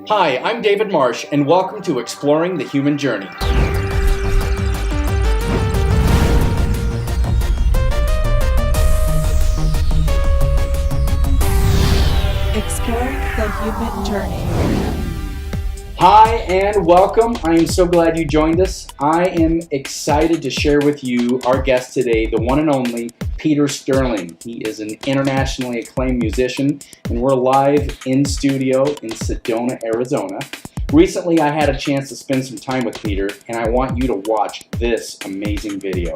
Hi, I'm David Marsh, and welcome to Exploring the Human Journey. Exploring the Human Journey. Hi, and welcome. I am so glad you joined us. I am excited to share with you our guest today, the one and only Peter Sterling. He is an internationally acclaimed musician, and we're live in studio in Sedona, Arizona. Recently, I had a chance to spend some time with Peter, and I want you to watch this amazing video.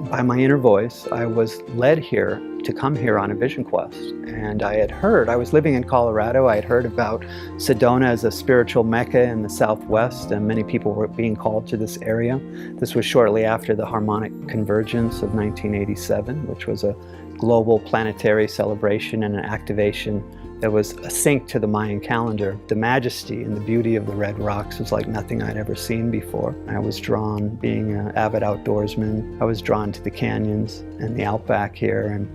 By my inner voice, I was led here to come here on a vision quest. And I was living in Colorado, I had heard about Sedona as a spiritual mecca in the Southwest, and many people were being called to this area. This was shortly after the harmonic convergence of 1987, which was a global planetary celebration and an activation that was a sync to the Mayan calendar. The majesty and the beauty of the red rocks was like nothing I'd ever seen before. I was drawn, being an avid outdoorsman, I was drawn to the canyons and the outback here.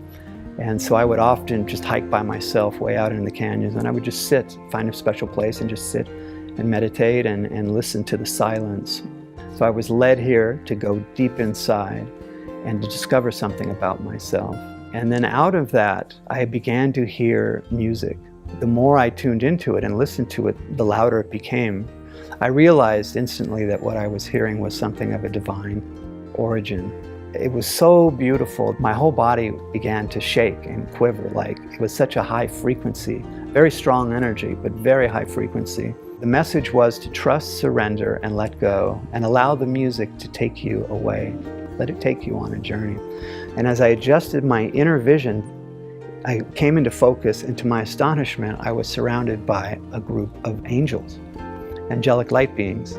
And so I would often just hike by myself way out in the canyons, and I would just sit, find a special place and just sit and meditate and listen to the silence. So I was led here to go deep inside and to discover something about myself. And then out of that, I began to hear music. The more I tuned into it and listened to it, the louder it became. I realized instantly that what I was hearing was something of a divine origin. It was so beautiful. My whole body began to shake and quiver, like it was such a high frequency, very strong energy, but very high frequency. The message was to trust, surrender, and let go, and allow the music to take you away. Let it take you on a journey. And as I adjusted my inner vision, I came into focus, and to my astonishment, I was surrounded by a group of angels, angelic light beings.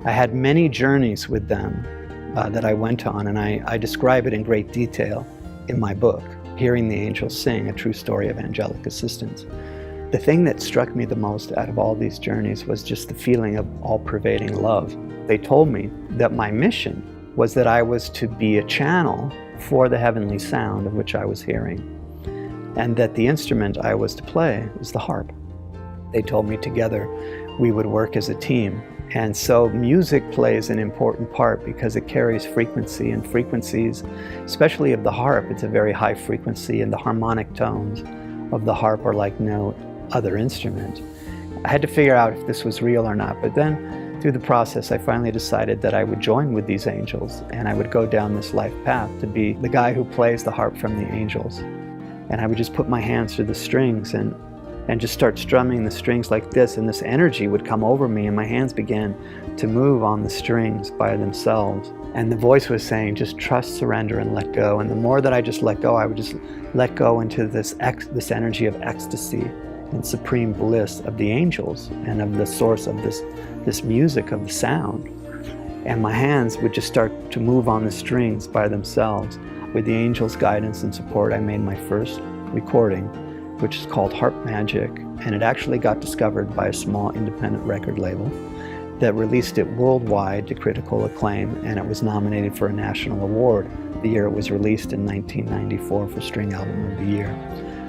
I had many journeys with them that I went on, and I describe it in great detail in my book, Hearing the Angels Sing, A True Story of Angelic Assistance. The thing that struck me the most out of all these journeys was just the feeling of all-pervading love. They told me that my mission was that I was to be a channel for the heavenly sound of which I was hearing, and that the instrument I was to play was the harp. They told me together we would work as a team. And so music plays an important part because it carries frequency, and frequencies, especially of the harp, it's a very high frequency, and the harmonic tones of the harp are like no other instrument. I had to figure out if this was real or not, but then through the process, I finally decided that I would join with these angels, and I would go down this life path to be the guy who plays the harp from the angels. And I would just put my hands through the strings and just start strumming the strings like this, and this energy would come over me, and my hands began to move on the strings by themselves. And the voice was saying, just trust, surrender, and let go. And the more that I just let go, I would just let go into this energy of ecstasy and supreme bliss of the angels and of the source of this music of the sound. And my hands would just start to move on the strings by themselves. With the angels' guidance and support, I made my first recording, which is called Harp Magic, and it actually got discovered by a small independent record label that released it worldwide to critical acclaim, and it was nominated for a national award the year it was released in 1994 for String Album of the Year.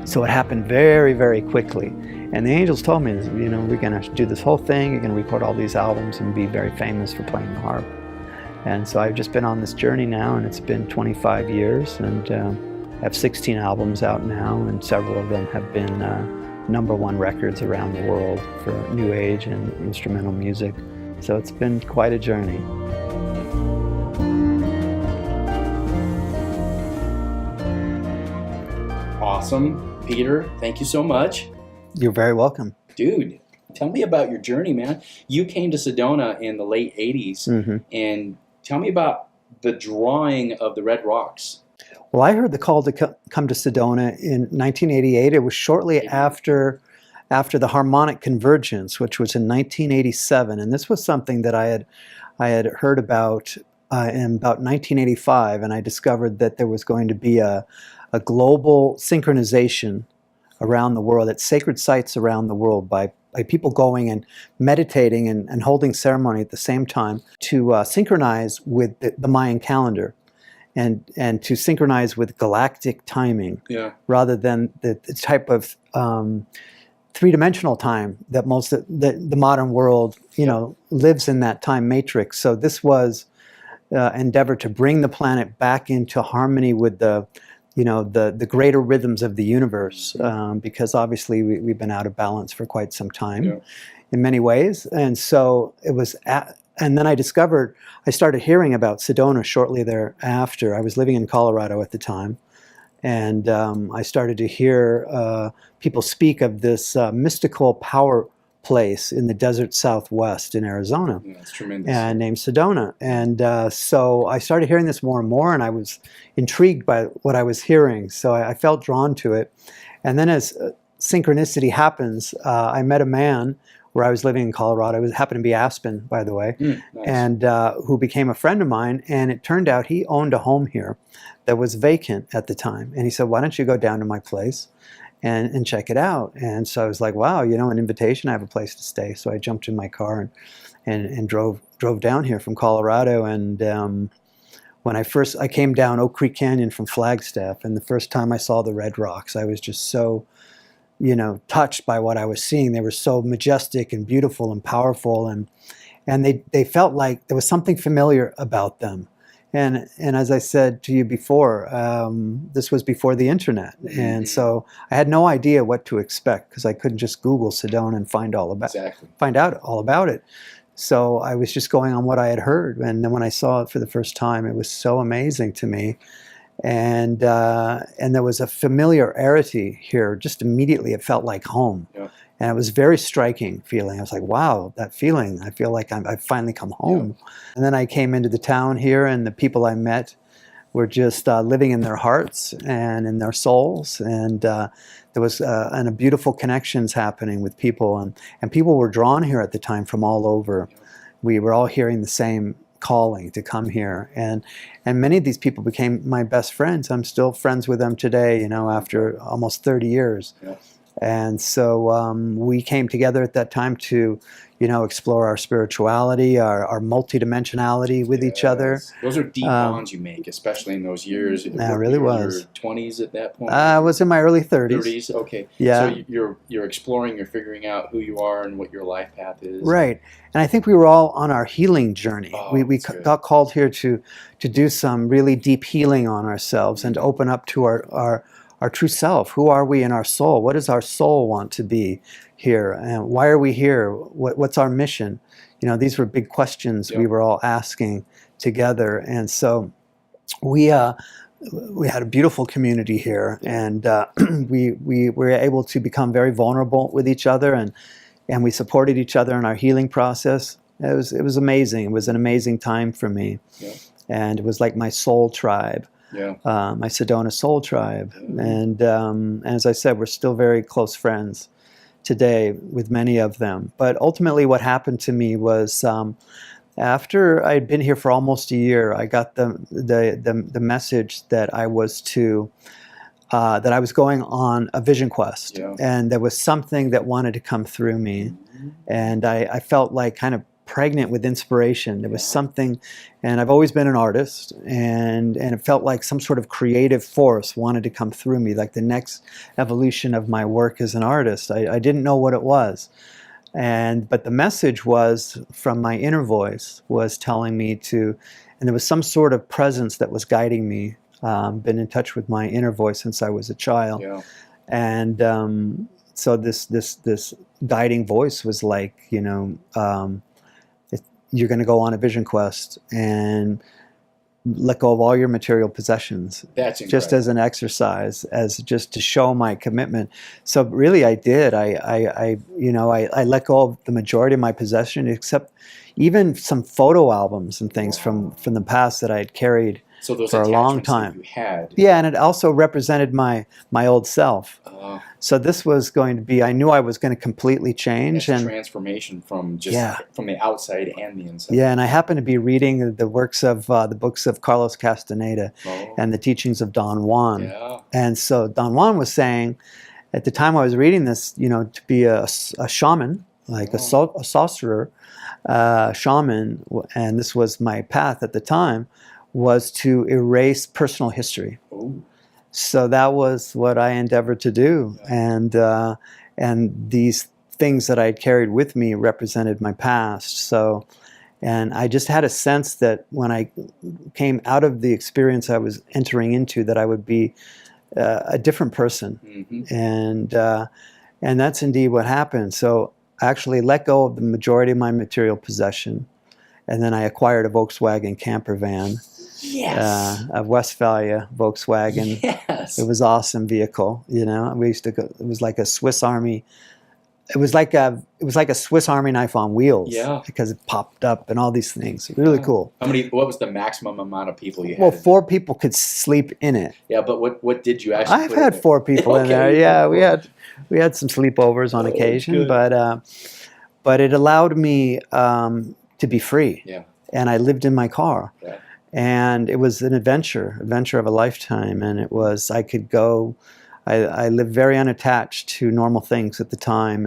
So it happened very, very quickly. And the angels told me, we're going to do this whole thing, you're going to record all these albums and be very famous for playing the harp. And so I've just been on this journey now, and it's been 25 years, and I have 16 albums out now, and several of them have been #1 records around the world for new age and instrumental music. So it's been quite a journey. Awesome. Peter, thank you so much. You're very welcome. Dude, tell me about your journey, man. You came to Sedona in the late 80s, and tell me about the drawing of the Red Rocks. Well, I heard the call to come to Sedona in 1988. It was shortly after the harmonic convergence, which was in 1987. And this was something that I had heard about in about 1985, and I discovered that there was going to be a global synchronization around the world at sacred sites around the world by people going and meditating and holding ceremony at the same time to synchronize with the Mayan calendar. and to synchronize with galactic timing, rather than the type of three-dimensional time that most of the modern world, lives in, that time matrix. So this was endeavor to bring the planet back into harmony with the greater rhythms of the universe, because obviously we've been out of balance for quite some time in many ways. And so it was, and then I started hearing about Sedona shortly thereafter. I was living in Colorado at the time, and I started to hear people speak of this mystical power place in the desert southwest in Arizona, that's tremendous, named Sedona. And so I started hearing this more and more, and I was intrigued by what I was hearing. So I felt drawn to it. And then, as synchronicity happens, I met a man where I was living in Colorado. It happened to be Aspen, by the way, nice. And who became a friend of mine. And it turned out he owned a home here that was vacant at the time. And he said, "Why don't you go down to my place and check it out?" And so I was like, wow, an invitation, I have a place to stay. So I jumped in my car and drove down here from Colorado. And when I came down Oak Creek Canyon from Flagstaff, and the first time I saw the red rocks, I was just so, touched by what I was seeing. They were so majestic and beautiful and powerful, and they felt like there was something familiar about them. And as I said to you before, this was before the internet, and so I had no idea what to expect, because I couldn't just Google Sedona and find out all about it. So I was just going on what I had heard, and then when I saw it for the first time, it was so amazing to me, and there was a familiarity here. Just immediately, it felt like home. And it was a very striking feeling. I was like, wow, that feeling. I feel like I've finally come home. And then I came into the town here, and the people I met were just living in their hearts and in their souls. And there was beautiful connections happening with people. And people were drawn here at the time from all over. We were all hearing the same calling to come here. And many of these people became my best friends. I'm still friends with them today, after almost 30 years. And so we came together at that time to, explore our spirituality, our multidimensionality with each other. Those are deep bonds you make, especially in those years. It really was. Your 20s at that point? I was in my early 30s. 30s, okay. Yeah. So you're exploring, you're figuring out who you are and what your life path is. Right. And I think we were all on our healing journey. We got called here to do some really deep healing on ourselves and to open up to our true self. Who are we in our soul? What does our soul want to be here? And why are we here? What's our mission? These were big questions we were all asking together. And so we had a beautiful community here, and we were able to become very vulnerable with each other, and we supported each other in our healing process. It was amazing. It was an amazing time for me. And it was like my soul tribe. My Sedona soul tribe. And as I said, we're still very close friends today with many of them. But ultimately what happened to me was after I'd been here for almost a year, I got the message that I was going on a vision quest. And there was something that wanted to come through me. And I felt like kind of pregnant with inspiration. There was something, and I've always been an artist, and it felt like some sort of creative force wanted to come through me, like the next evolution of my work as an artist. I didn't know what it was, but the message was from my inner voice, was telling me to, and there was some sort of presence that was guiding me. Been in touch with my inner voice since I was a child, and so this guiding voice was like, you're going to go on a vision quest and let go of all your material possessions. That's incredible. Just as an exercise, as just to show my commitment. So really, I did. I let go of the majority of my possession, except even some photo albums and things from the past that I had carried for a long time. You had. Yeah, and it also represented my old self. So this was going to be, I knew I was going to completely change. It's a transformation from from the outside and the inside. Yeah, and I happened to be reading the books of Carlos Castaneda and the teachings of Don Juan. And so Don Juan was saying, at the time I was reading this, to be a shaman, like a sorcerer, shaman, and this was my path at the time, was to erase personal history. Ooh. So that was what I endeavored to do, and these things that I had carried with me represented my past. So, and I just had a sense that when I came out of the experience I was entering into, that I would be a different person, and that's indeed what happened. So I actually let go of the majority of my material possession, and then I acquired a Volkswagen camper van. Yes. A Westphalia Volkswagen. Yes. It was an awesome vehicle. You know, we used to go. It was like a Swiss Army. It was like a Swiss Army knife on wheels. Yeah. Because it popped up and all these things. Really cool. What was the maximum amount of people you had? Well, 4 people could sleep in it. Yeah, but what did you actually? I've had 4 people in there. Yeah, we had some sleepovers on occasion, good. but it allowed me to be free. Yeah. And I lived in my car. Yeah. And it was an adventure of a lifetime. And it was, I could go, I lived very unattached to normal things at the time.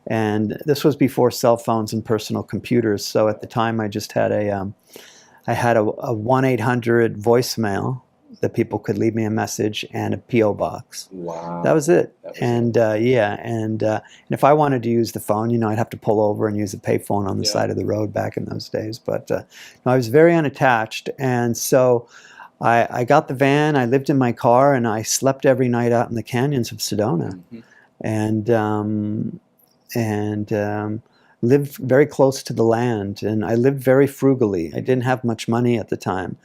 And this was before cell phones and personal computers. So at the time I just had I had a 1-800 voicemail that people could leave me a message, and a P.O. box. Wow. That was it. That was and and if I wanted to use the phone, you know, I'd have to pull over and use a payphone on the side of the road back in those days. But no, I was very unattached, and so I got the van. I lived in my car, and I slept every night out in the canyons of Sedona, and lived very close to the land. And I lived very frugally. I didn't have much money at the time,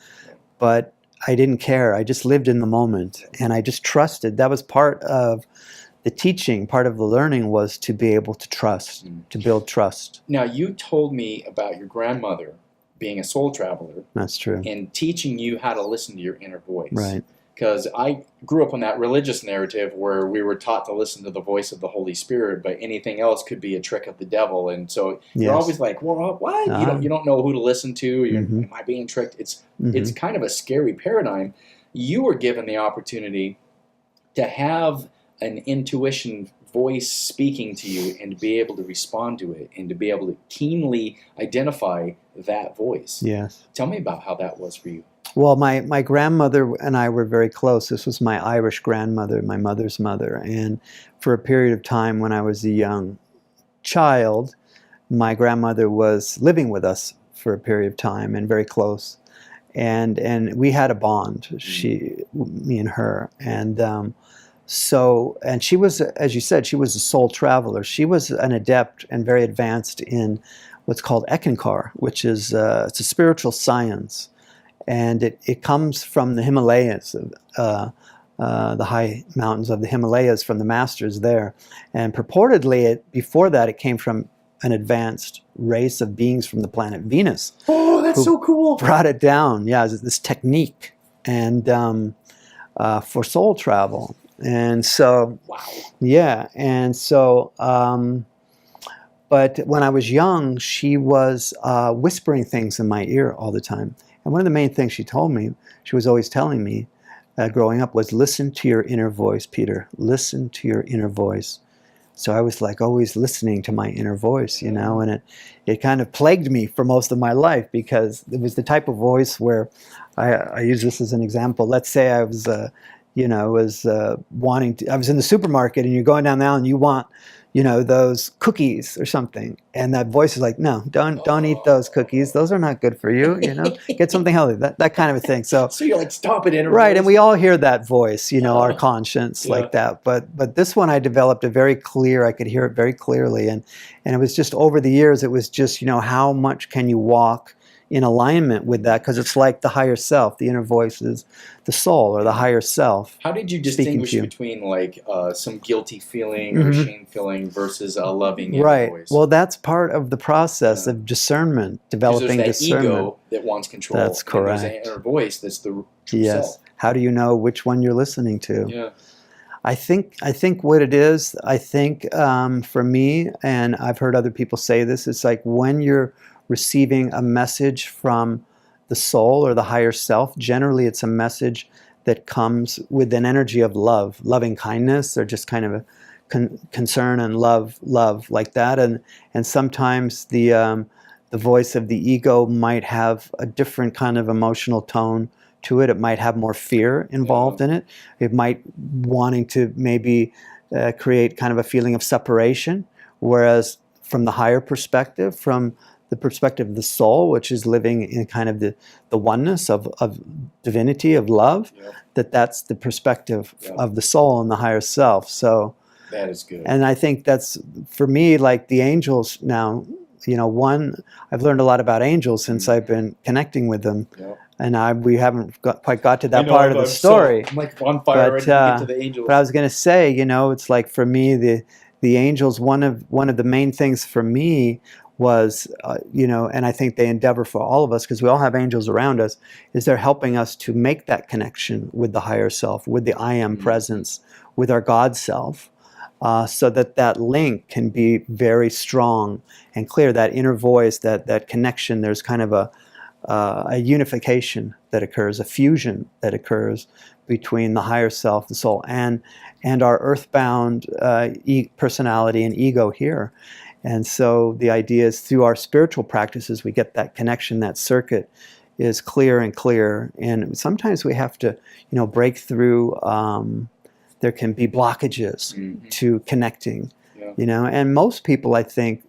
but I didn't care. I just lived in the moment, and I just trusted. That was part of the teaching, part of the learning, was to be able to trust, to build trust. Now, you told me about your grandmother being a soul traveler. That's true. And teaching you how to listen to your inner voice. Right. Because I grew up on that religious narrative where we were taught to listen to the voice of the Holy Spirit, but anything else could be a trick of the devil. And so you're always like, well, what? You don't know who to listen to. Am I being tricked? It's kind of a scary paradigm. You were given the opportunity to have an intuition voice speaking to you and to be able to respond to it and to be able to keenly identify that voice. Yes. Tell me about how that was for you. Well, my grandmother and I were very close. This was my Irish grandmother, my mother's mother. And for a period of time when I was a young child, my grandmother was living with us for a period of time and very close. And we had a bond, me and her. And and she was, as you said, she was a soul traveler. She was an adept and very advanced in what's called Ekankar, which is it's a spiritual science. And it comes from the Himalayas, the high mountains of the Himalayas, from the masters there. And purportedly, before that, it came from an advanced race of beings from the planet Venus. Oh, that's so cool. Brought it down, this technique and for soul travel. And so, but when I was young, she was whispering things in my ear all the time. And one of the main things she told me, she was always telling me growing up, was listen to your inner voice, Peter. Listen to your inner voice. So I was like always listening to my inner voice, you know, and it kind of plagued me for most of my life, because it was the type of voice where I use this as an example. Let's say I was, I was in the supermarket, and you're going down the aisle and you want, those cookies or something. And that voice is like, no, don't eat those cookies. Those are not good for you, Get something healthy, that kind of a thing. So you're like, stop it, inner right, voice. and we all hear that voice, our conscience like that. But this one I developed I could hear it very clearly. And it was just over the years, it was just, how much can you walk in alignment with that, because it's like the higher self. The inner voice is the soul, or the higher self. How did you distinguish between like some guilty feeling or shame feeling versus a loving inner voice? Well, that's part of the process of discernment, developing there's that discernment. Ego that wants control. That's correct. And there's an inner voice that's the true self. How do you know which one you're listening to? Yeah. I think what it is, for me, and I've heard other people say this, it's like when you're receiving a message from the soul or the higher self, generally it's a message that comes with an energy of love, loving kindness, or just kind of a concern and love like that. And sometimes the the voice of the ego might have a different kind of emotional tone to it. It might have more fear involved in it. It might wanting to maybe create kind of a feeling of separation, whereas from the higher perspective, from the perspective of the soul, which is living in kind of the oneness of divinity, of love, that's the perspective of the soul and the higher self. So that is good. And I think that's, for me, like the angels now, I've learned a lot about angels since I've been connecting with them. And we haven't quite got to that part of the story. I'm like on fire ready to get to the angels. But I was going to say, it's like for me, the angels, one of the main things for me was, and I think they endeavor for all of us, because we all have angels around us, is they're helping us to make that connection with the higher self, with the I am presence, with our God self, so that link can be very strong and clear, that inner voice, that connection. There's kind of a unification that occurs, a fusion that occurs between the higher self, the soul, and our earthbound personality and ego here. And so the idea is, through our spiritual practices, we get that connection, that circuit is clear and clear. And sometimes we have to, break through. There can be blockages to connecting, and most people, I think,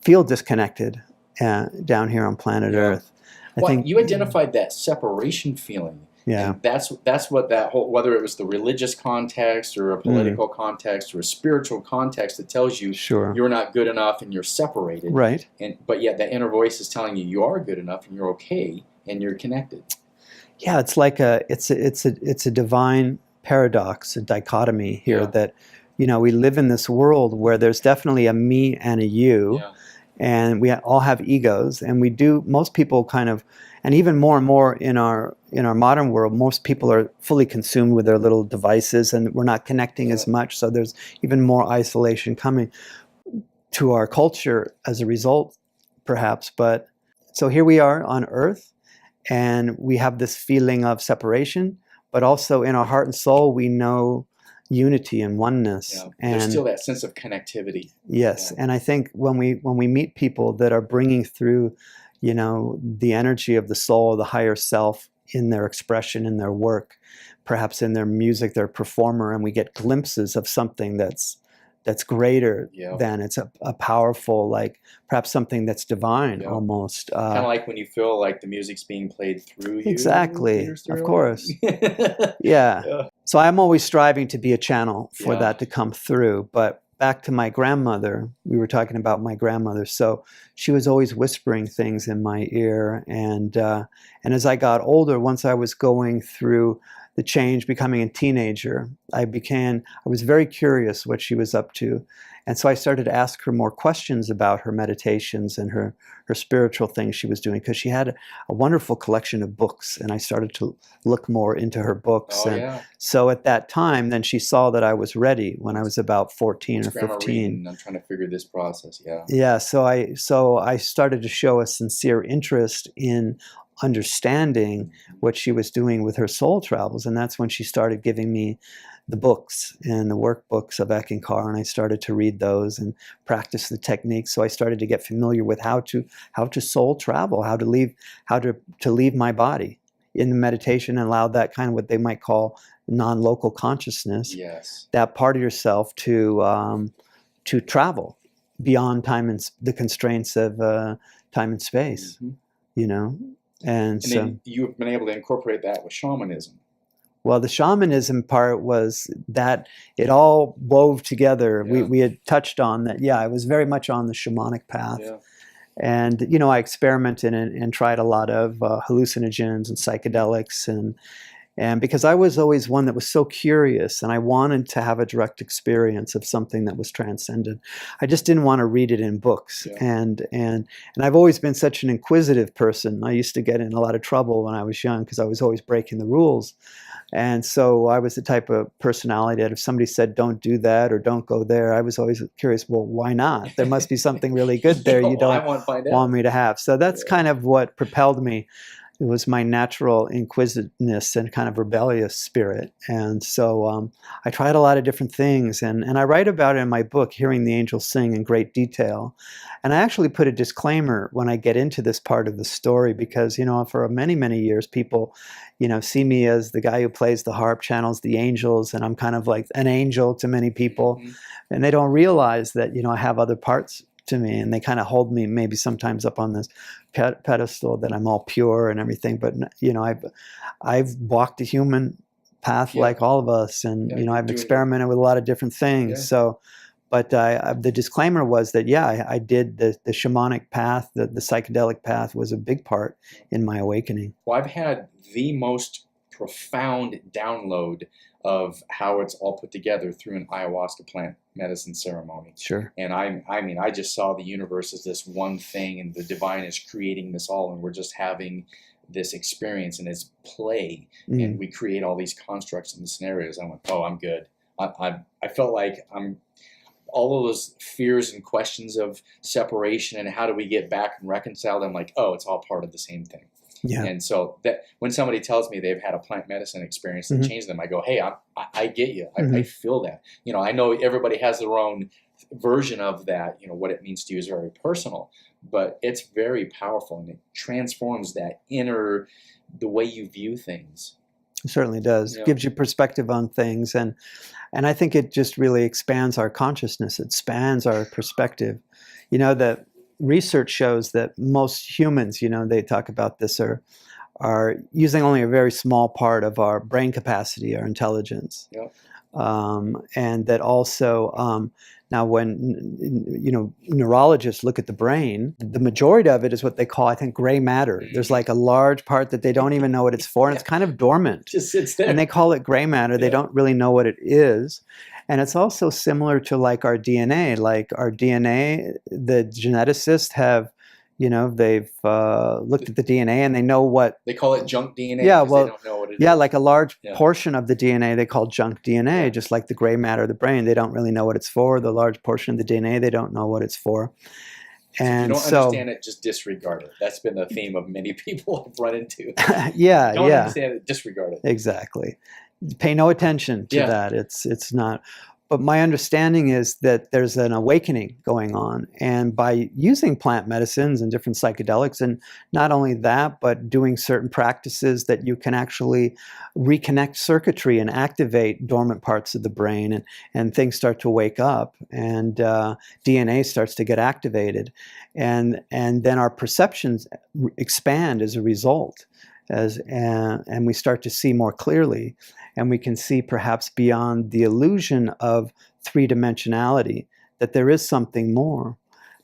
feel disconnected down here on planet Earth. I think you identified that separation feeling. Yeah, and that's what that whole, whether it was the religious context or a political context or a spiritual context, that tells you you're not good enough and you're separated. Right. But yet that inner voice is telling you are good enough and you're okay and you're connected. Yeah, it's like it's a divine paradox, a dichotomy here, that we live in this world where there's definitely a me and a you. And we all have egos, and most people kind of, and even more and more in our modern world, most people are fully consumed with their little devices, and we're not connecting as much. So there's even more isolation coming to our culture as a result, perhaps. But so here we are on Earth, and we have this feeling of separation, but also in our heart and soul, we know unity and oneness. And there's still that sense of connectivity. Yes, and I think when we meet people that are bringing through, the energy of the soul, the higher self, in their expression, in their work, perhaps in their music, their performer, and we get glimpses of something that's greater than, it's a powerful, like perhaps something that's divine almost. Kind of like when you feel like the music's being played through you. Exactly, of course. So I'm always striving to be a channel for that to come through. But back to my grandmother, we were talking about my grandmother. So she was always whispering things in my ear. And as I got older, once I was going through the change, becoming a teenager, I was very curious what she was up to. And so I started to ask her more questions about her meditations and her spiritual things she was doing, because she had a wonderful collection of books, and I started to look more into her books. So at that time, then she saw that I was ready when I was about 14 or 15. I'm trying to figure this process, So I started to show a sincere interest in understanding what she was doing with her soul travels, and that's when she started giving me the books and the workbooks of Eckankar, and I started to read those and practice the techniques. So I started to get familiar with how to soul travel, how to leave my body in the meditation, and allow that kind of what they might call non-local consciousness. That part of yourself to travel beyond time and the constraints of time and space. And so then you've been able to incorporate that with shamanism. Well, the shamanism part was that it all wove together. We had touched on that. I was very much on the shamanic path. And, I experimented and tried a lot of hallucinogens and psychedelics. And because I was always one that was so curious, and I wanted to have a direct experience of something that was transcendent. I just didn't want to read it in books. And I've always been such an inquisitive person. I used to get in a lot of trouble when I was young because I was always breaking the rules. And so I was the type of personality that if somebody said, don't do that or don't go there, I was always curious, well, why not? There must be something really good there you don't want me to have. So that's kind of what propelled me it was my natural inquisitiveness and kind of rebellious spirit. And so I tried a lot of different things. And I write about it in my book, Hearing the Angels Sing, in great detail. And I actually put a disclaimer when I get into this part of the story because, for many, many years, people, see me as the guy who plays the harp, channels the angels, and I'm kind of like an angel to many people. Mm-hmm. And they don't realize that, I have other parts to me, and they kind of hold me maybe sometimes up on this pedestal that I'm all pure and everything. But I've walked a human path like all of us, and I've experimented with a lot of different things. Yeah. So, but the disclaimer was that I did the shamanic path, the psychedelic path was a big part in my awakening. Well, I've had the most profound download of how it's all put together through an ayahuasca plant medicine ceremony. Sure. And I just saw the universe as this one thing, and the divine is creating this all, and we're just having this experience and it's play, and we create all these constructs and the scenarios. I went, oh, I'm good. I felt like all of those fears and questions of separation and how do we get back and reconcile them, like, oh, it's all part of the same thing. Yeah. And so that when somebody tells me they've had a plant medicine experience that changed them, I go, hey, I get you. I feel that. I know everybody has their own version of that. What it means to you is very personal, but it's very powerful, and it transforms the way you view things. It certainly does. Yeah. It gives you perspective on things, and I think it just really expands our consciousness. It expands our perspective. That research shows that most humans, they talk about this, are using only a very small part of our brain capacity, our intelligence. Yep. And that also, now when, neurologists look at the brain, the majority of it is what they call, I think, gray matter. There's like a large part that they don't even know what it's for, and it's kind of dormant. Just sits there. And they call it gray matter. Yeah. They don't really know what it is. And it's also similar to like our DNA. Like our DNA, the geneticists have, they've looked at the DNA and they know what... They call it junk DNA. Yeah, well, they don't know what it is. Yeah, like a large portion of the DNA they call junk DNA, just like the gray matter of the brain. They don't really know what it's for. The large portion of the DNA, they don't know what it's for. And if you don't understand it, just disregard it. That's been the theme of many people I've run into. Yeah, don't understand it, disregard it. Exactly. Pay no attention to that. It's not. But my understanding is that there's an awakening going on, and by using plant medicines and different psychedelics, and not only that, but doing certain practices that you can actually reconnect circuitry and activate dormant parts of the brain, and things start to wake up, and DNA starts to get activated, and then our perceptions expand as a result. And we start to see more clearly, and we can see perhaps beyond the illusion of three-dimensionality, that there is something more,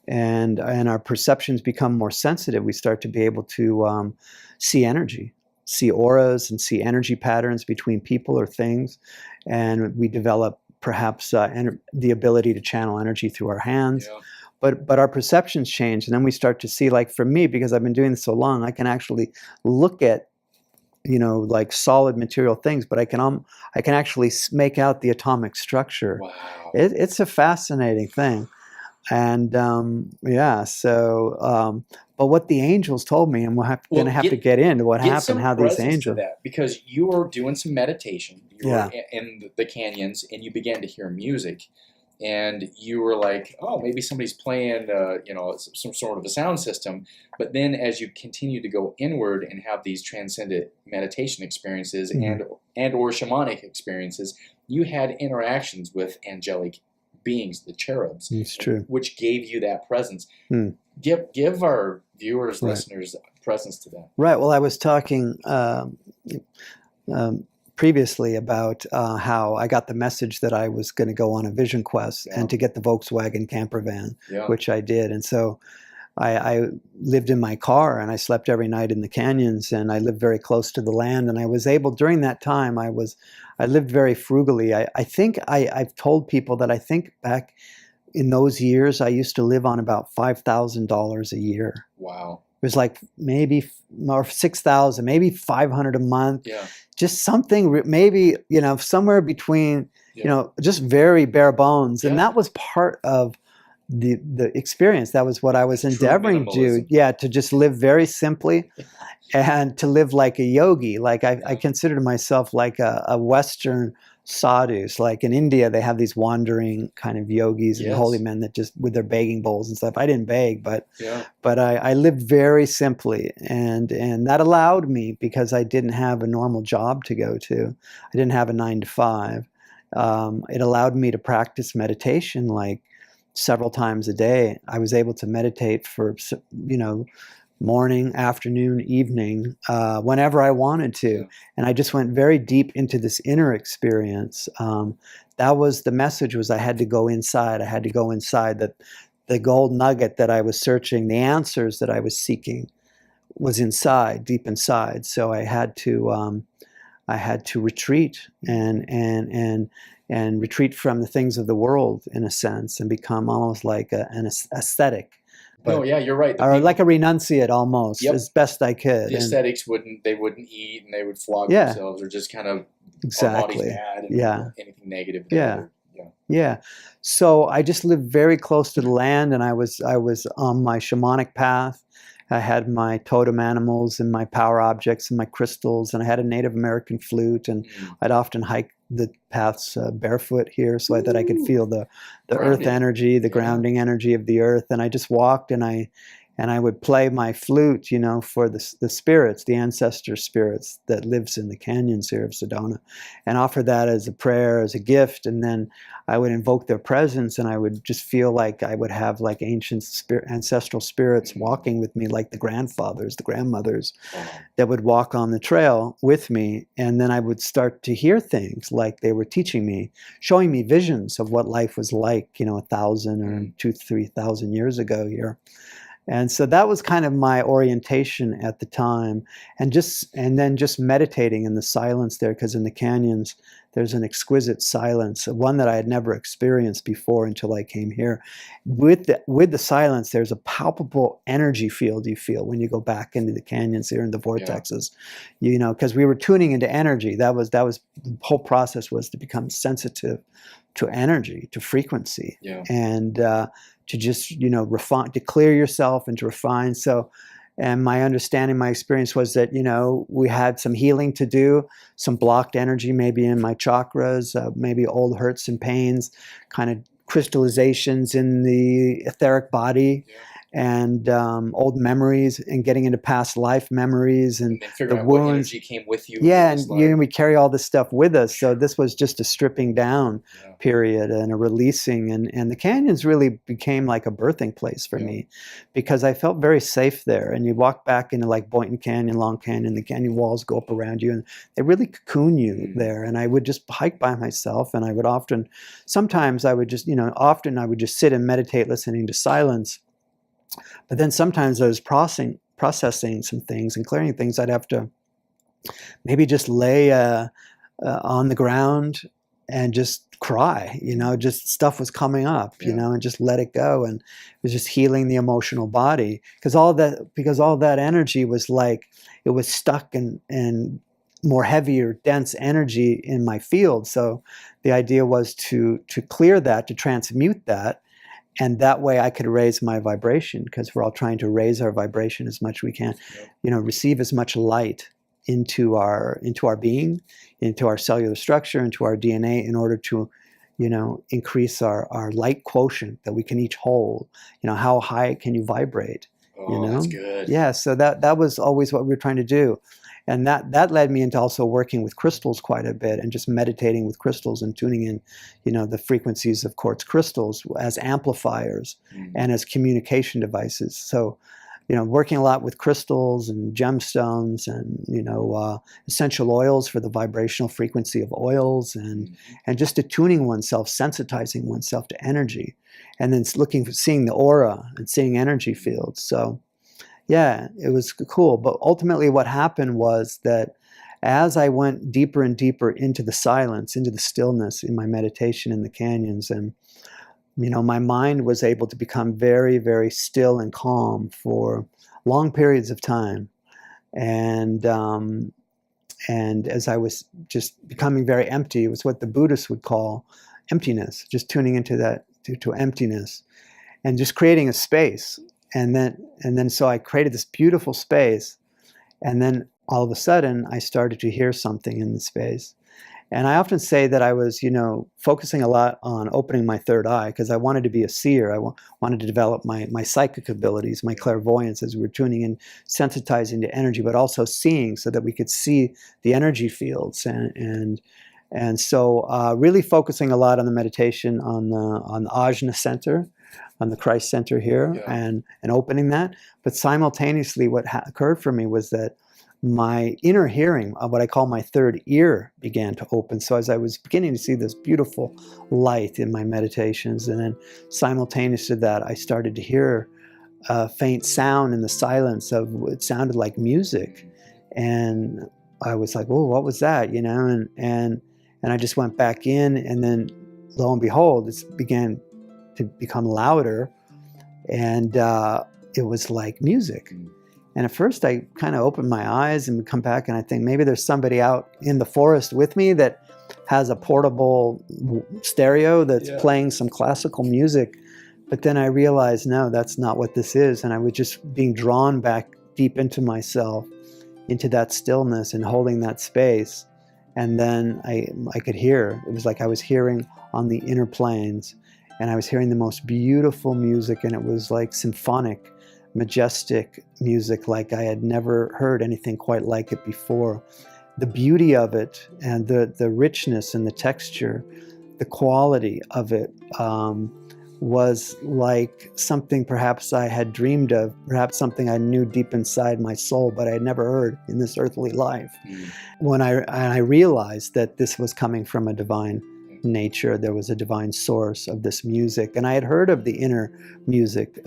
and our perceptions become more sensitive. We start to be able to see energy, see auras, and see energy patterns between people or things, and we develop perhaps the ability to channel energy through our hands. Yeah. But our perceptions change, and then we start to see, like for me, because I've been doing this so long, I can actually look at, like solid material things, but I can actually make out the atomic structure. Wow. It's a fascinating thing. And but what the angels told me, and we're going to have to get into what happened, how these angels... To that, because you were doing some meditation, you were in the canyons, and you began to hear music. And you were like, oh, maybe somebody's playing, some sort of a sound system. But then as you continue to go inward and have these transcendent meditation experiences and or shamanic experiences, you had interactions with angelic beings, the cherubs. It's true. Which gave you that presence. Give our viewers, listeners, presence to that. Right. Well, I was talking... previously about how I got the message that I was going to go on a vision quest and to get the Volkswagen camper van, which I did. And so I lived in my car, and I slept every night in the canyons, and I lived very close to the land. And I was able, during that time, I lived very frugally. I think I've told people that I think back in those years, I used to live on about $5,000 a year. Wow. It was like maybe or 6,000, maybe 500 a month. Yeah. Just something, maybe, somewhere between, just very bare bones. And that was part of the experience. That was what I was True endeavoring to do. minimalism. Yeah, to just live very simply and to live like a yogi. Like I Yeah. considered myself like a Western sadhus. Like in India, they have these wandering kind of yogis and Yes. holy men that just with their begging bowls and stuff. I didn't beg, but Yeah. I lived very simply, and that allowed me, because I didn't have a normal job to go to. I didn't have a 9 to 5. It allowed me to practice meditation like several times a day. I was able to meditate for, morning, afternoon, evening, whenever I wanted to. Yeah. And I just went very deep into this inner experience. That was the message, was I had to go inside. I had to go inside. That the gold nugget that I was searching, the answers that I was seeking, was inside, deep inside. So I had to retreat and retreat from the things of the world, in a sense, and become almost like an ascetic. No, yeah, you're right. Or like a renunciate almost, Yep. as best I could. The aesthetics wouldn't eat, and they would flog Yeah. themselves, or just kind of our Exactly. body's bad, and Yeah. anything negative. Yeah. Yeah. Yeah. So I just lived very close to the land, and I was on my shamanic path. I had my totem animals and my power objects and my crystals, and I had a Native American flute, and I'd often hike the paths barefoot here, so that I could feel the earth Grounded. energy, the Yeah. grounding energy of the earth. And I just walked, and I would play my flute, for the spirits, the ancestor spirits that lives in the canyons here of Sedona, and offer that as a prayer, as a gift. And then I would invoke their presence, and I would just feel like I would have like ancient ancestral spirits walking with me, like the grandfathers, the grandmothers, that would walk on the trail with me. And then I would start to hear things like they were teaching me, showing me visions of what life was like, 1,000 or 2,000, 3,000 years ago here. And so that was kind of my orientation at the time, and then just meditating in the silence there, because in the canyons there's an exquisite silence, one that I had never experienced before until I came here. With the silence, there's a palpable energy field you feel when you go back into the canyons here, in the vortexes, because we were tuning into energy. That was the whole process, was to become sensitive to energy, to frequency, and to just refine, to clear yourself and to refine. So, and my understanding, my experience was that we had some healing to do, some blocked energy maybe in my chakras, maybe old hurts and pains, kind of crystallizations in the etheric body. And old memories, and getting into past life memories, and figure the out wounds. What energy came with you. Yeah, and we carry all this stuff with us. So this was just a stripping down period, and a releasing. And the canyons really became like a birthing place for me, because I felt very safe there. And you walk back into like Boynton Canyon, Long Canyon, the canyon walls go up around you, and they really cocoon you there. And I would just hike by myself, and I would sometimes I would just sit and meditate, listening to silence. But then sometimes I was processing some things and clearing things. I'd have to maybe just lay on the ground and just cry, just stuff was coming up, and just let it go. And it was just healing the emotional body, because all that energy was like, it was stuck and more heavier, dense energy in my field. So the idea was to clear that, to transmute that. And that way I could raise my vibration, because we're all trying to raise our vibration as much as we can, receive as much light into our being, into our cellular structure, into our DNA, in order to, increase our light quotient that we can each hold. How high can you vibrate? That's good. Yeah, so that was always what we were trying to do. And that led me into also working with crystals quite a bit, and just meditating with crystals and tuning in, the frequencies of quartz crystals as amplifiers and as communication devices. So, working a lot with crystals and gemstones, and, essential oils for the vibrational frequency of oils, and just attuning oneself, sensitizing oneself to energy, and then seeing the aura and seeing energy fields. So, yeah, it was cool. But ultimately what happened was that as I went deeper and deeper into the silence, into the stillness in my meditation in the canyons, and my mind was able to become very, very still and calm for long periods of time. And as I was just becoming very empty, it was what the Buddhists would call emptiness, just tuning into that, to emptiness. and just creating a space. And then so I created this beautiful space, and then all of a sudden I started to hear something in the space. And I often say that I was, focusing a lot on opening my third eye, because I wanted to be a seer. I wanted to develop my psychic abilities, my clairvoyance, as we were tuning in, sensitizing to energy, but also seeing, so that we could see the energy fields. And so really focusing a lot on the meditation on the Ajna center, on the Christ center here, Yeah. and opening that. But simultaneously, what occurred for me was that my inner hearing, what I call my third ear, began to open. So as I was beginning to see this beautiful light in my meditations, and then simultaneous to that, I started to hear a faint sound in the silence of what sounded like music. And I was like, "Oh, what was that?" And I just went back in, and then lo and behold, it began to become louder, and it was like music. And at first I kind of opened my eyes and would come back, and I think maybe there's somebody out in the forest with me that has a portable stereo that's playing some classical music. But then I realized, no, that's not what this is. And I was just being drawn back deep into myself, into that stillness and holding that space. And then I could hear, it was like I was hearing on the inner planes, and I was hearing the most beautiful music, and it was like symphonic, majestic music, like I had never heard anything quite like it before. The beauty of it, and the richness and the texture, the quality of it was like something perhaps I had dreamed of, perhaps something I knew deep inside my soul, but I had never heard in this earthly life. When I realized that this was coming from a divine nature, there was a divine source of this music. And I had heard of the inner music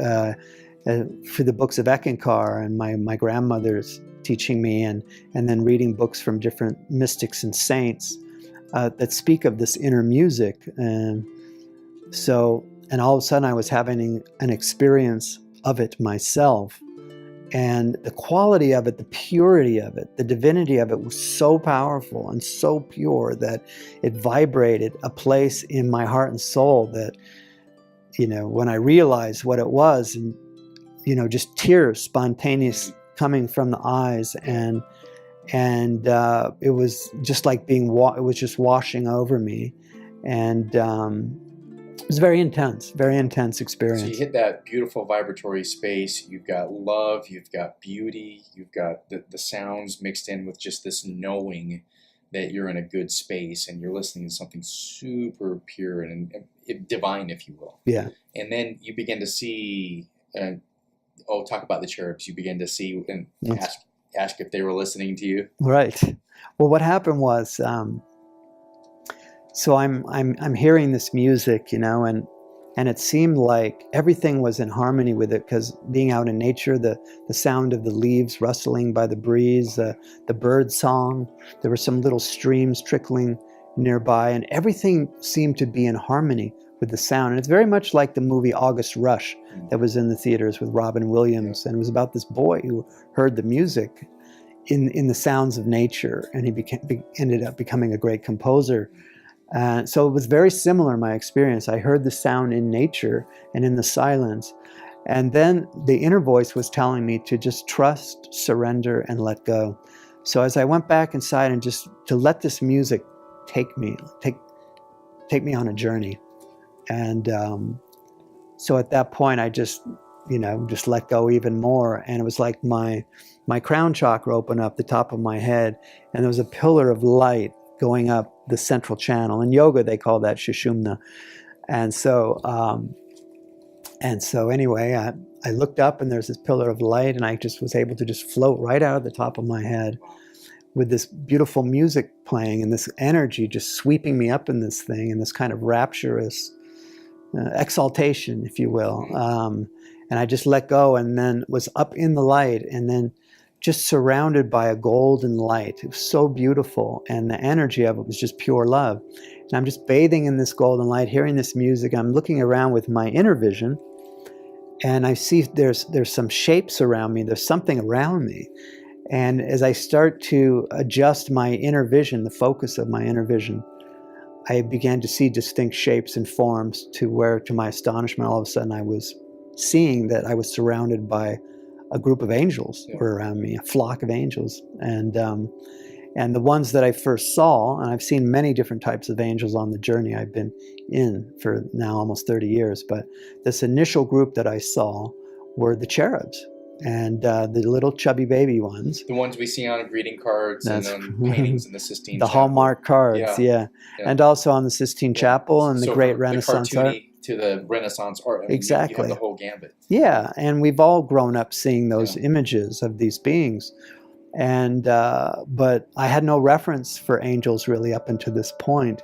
through the books of Eckankar and my grandmother's teaching me, and then reading books from different mystics and saints that speak of this inner music. And all of a sudden I was having an experience of it myself. And the quality of it, the purity of it, the divinity of it was so powerful and so pure that it vibrated a place in my heart and soul that, when I realized what it was, and just tears spontaneous coming from the eyes, and it was just like it was just washing over me, and it was very intense experience. So you hit that beautiful vibratory space. You've got love, you've got beauty, you've got the sounds mixed in with just this knowing that you're in a good space and you're listening to something super pure and divine, if you will. Yeah. And then you begin to see, talk about the cherubs. You begin to see and ask if they were listening to you. Right. Well, what happened was, so I'm hearing this music, and it seemed like everything was in harmony with it, because being out in nature, the sound of the leaves rustling by the breeze, the bird song, there were some little streams trickling nearby, and everything seemed to be in harmony with the sound. And it's very much like the movie August Rush that was in the theaters with Robin Williams, and it was about this boy who heard the music in the sounds of nature, and he ended up becoming a great composer. So it was very similar, my experience. I heard the sound in nature and in the silence. And then the inner voice was telling me to just trust, surrender, and let go. So as I went back inside and just to let this music take me on a journey. And so at that point, I just let go even more. And it was like my crown chakra opened up the top of my head, and there was a pillar of light going up the central channel. In yoga, they call that Sushumna. And so anyway, I looked up, and there's this pillar of light, and I just was able to just float right out of the top of my head with this beautiful music playing, and this energy just sweeping me up in this thing, and this kind of rapturous exaltation, if you will. And I just let go, and then was up in the light, and then just surrounded by a golden light. It was so beautiful, and the energy of it was just pure love. And I'm just bathing in this golden light, hearing this music. I'm looking around with my inner vision, and I see there's some shapes around me. There's something around me. And as I start to adjust my inner vision, the focus of my inner vision, I began to see distinct shapes and forms, to where, to my astonishment, all of a sudden I was seeing that I was surrounded by a group of angels Yeah. were around me, a flock of angels. And the ones that I first saw, and I've seen many different types of angels on the journey I've been in for now almost 30 years, but this initial group that I saw were the cherubs, and the little chubby baby ones. The ones we see on greeting cards That's and on paintings in the Sistine the Chapel. Hallmark cards, Yeah. and also on the Sistine Chapel and the So great from Renaissance the art. cartoony to the Renaissance art. I mean, you Exactly. have the whole gambit. Yeah, and we've all grown up seeing those images of these beings. And but I had no reference for angels really up until this point.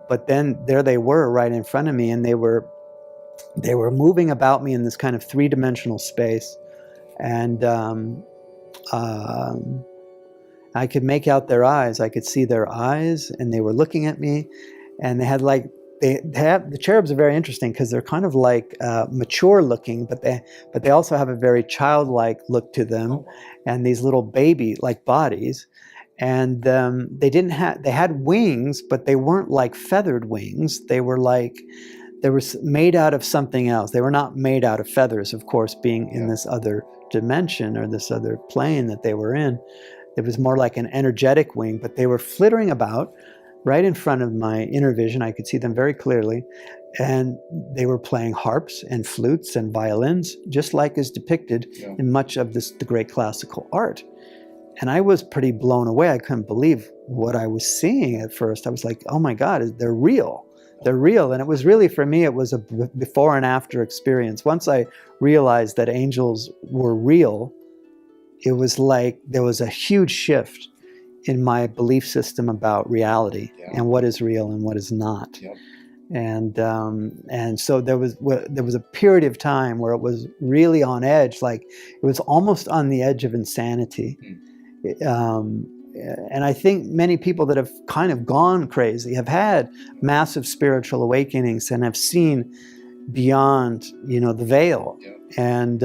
But then there they were right in front of me, and they were moving about me in this kind of three-dimensional space, and I could make out their eyes. I could see their eyes, and they were looking at me, and they had like the cherubs are very interesting because they're kind of like mature looking, but they also have a very childlike look to them, and these little baby like bodies, and they had wings, but they weren't like feathered wings. They were made out of something else. They were not made out of feathers, of course, being in this other dimension or this other plane that they were in. It was more like an energetic wing, but they were flittering about right in front of my inner vision. I could see them very clearly, and they were playing harps and flutes and violins, just like is depicted in much of the great classical art. And I was pretty blown away. I couldn't believe what I was seeing at first. I was like, oh my God, they're real. They're real. And it was really, for me, it was a before and after experience. Once I realized that angels were real, it was like there was a huge shift in my belief system about reality and what is real and what is not. And so there was a period of time where it was really on edge, like it was almost on the edge of insanity. And I think many people that have kind of gone crazy have had massive spiritual awakenings and have seen beyond, the veil, and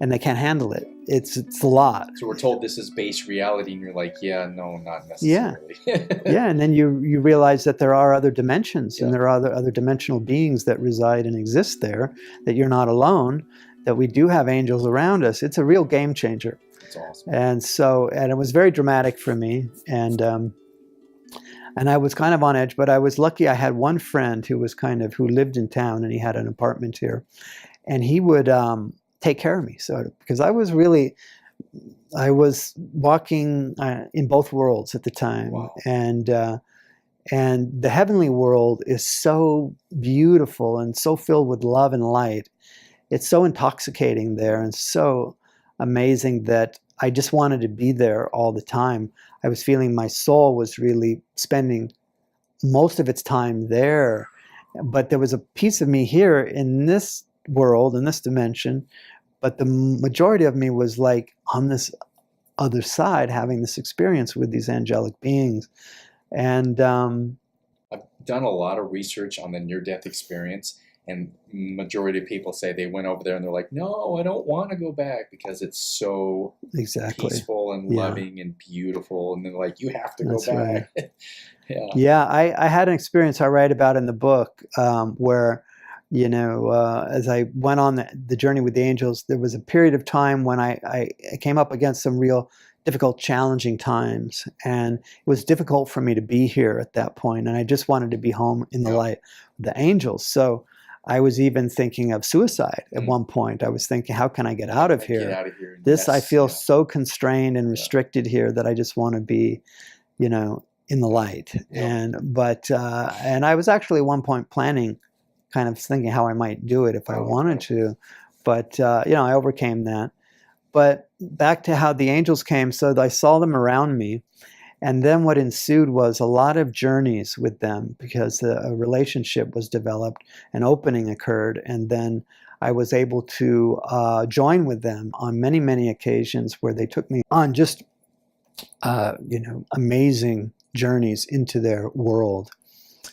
they can't handle it. It's a lot. So we're told this is base reality, and you're like, no, not necessarily. And then you realize that there are other dimensions, and there are other dimensional beings that reside and exist there, that you're not alone, that we do have angels around us. It's a real game changer. That's awesome. And it was very dramatic for me, and I was kind of on edge, but I was lucky. I had one friend who lived in town, and he had an apartment here, and he would take care of me. So because I was walking in both worlds at the time. Wow. And the heavenly world is so beautiful and so filled with love and light. It's so intoxicating there and so amazing that I just wanted to be there all the time. I was feeling my soul was really spending most of its time there, but there was a piece of me here in this world, in this dimension, but the majority of me was like on this other side, having this experience with these angelic beings. And I've done a lot of research on the near-death experience, and majority of people say they went over there and they're like, no, I don't want to go back because it's so peaceful and loving and beautiful. And they're like, you have to go back. Right. I had an experience I write about in the book where, as I went on the journey with the angels, there was a period of time when I came up against some real difficult, challenging times. And it was difficult for me to be here at that point. And I just wanted to be home in the light of the angels. So I was even thinking of suicide at one point. I was thinking, how can I get out of here? Get out of here. I feel so constrained and restricted here that I just want to be, in the light. And I was actually at one point planning, kind of thinking how I might do it if I wanted to. But, I overcame that. But back to how the angels came, so I saw them around me. And then what ensued was a lot of journeys with them because a relationship was developed, an opening occurred, and then I was able to join with them on many, many occasions where they took me on just, amazing journeys into their world.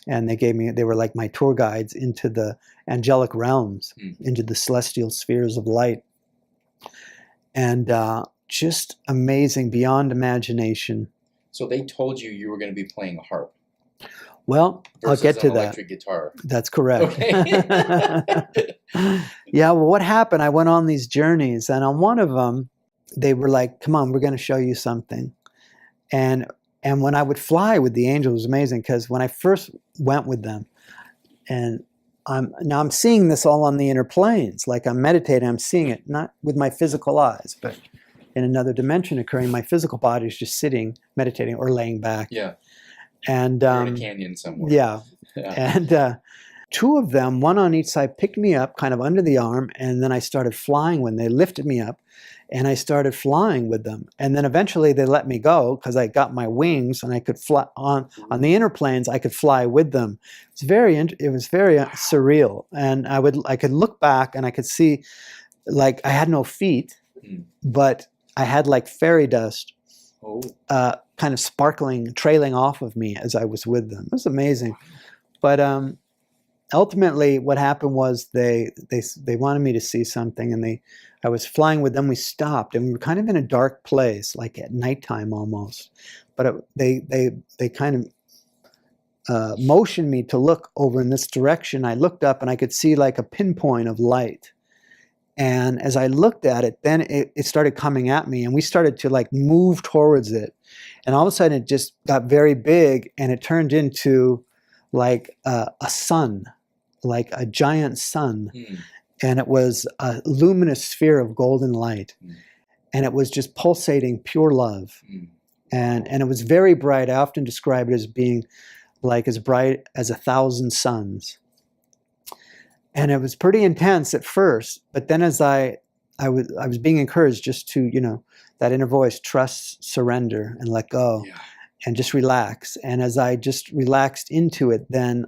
And they were like my tour guides into the angelic realms, into the celestial spheres of light. And just amazing, beyond imagination. So they told you were going to be playing a harp. Well, I'll versus get to an that. electric guitar? That's correct. Okay. Yeah, well, what happened? I went on these journeys, and on one of them, they were like, "Come on, we're going to show you something." And when I would fly with the angels, it was amazing because when I first went with them, and I'm seeing this all on the inner planes, like I'm meditating, I'm seeing it not with my physical eyes, but in another dimension occurring. My physical body is just sitting, meditating, or laying back. Yeah. And You're in a canyon somewhere. yeah, Yeah. and two of them, one on each side, picked me up kind of under the arm, and then I started flying when they lifted me up, and I started flying with them. And then eventually they let me go because I got my wings and I could fly on the inner planes. I could fly with them. It was very surreal, and I could look back and I could see, like, I had no feet, but I had like fairy dust. Oh. Kind of sparkling, trailing off of me as I was with them. It was amazing. But ultimately, what happened was they wanted me to see something, and I was flying with them. We stopped, and we were kind of in a dark place, like at nighttime almost. But they kind of motioned me to look over in this direction. I looked up, and I could see like a pinpoint of light. And as I looked at it, then it started coming at me, and we started to like move towards it. And all of a sudden it just got very big, and it turned into like a sun, like a giant sun. And it was a luminous sphere of golden light. And it was just pulsating pure love. And it was very bright. I often describe it as being like as bright as 1,000 suns. And it was pretty intense at first, but then as I was being encouraged just to, that inner voice, trust, surrender, and let go, and just relax. And as I just relaxed into it, then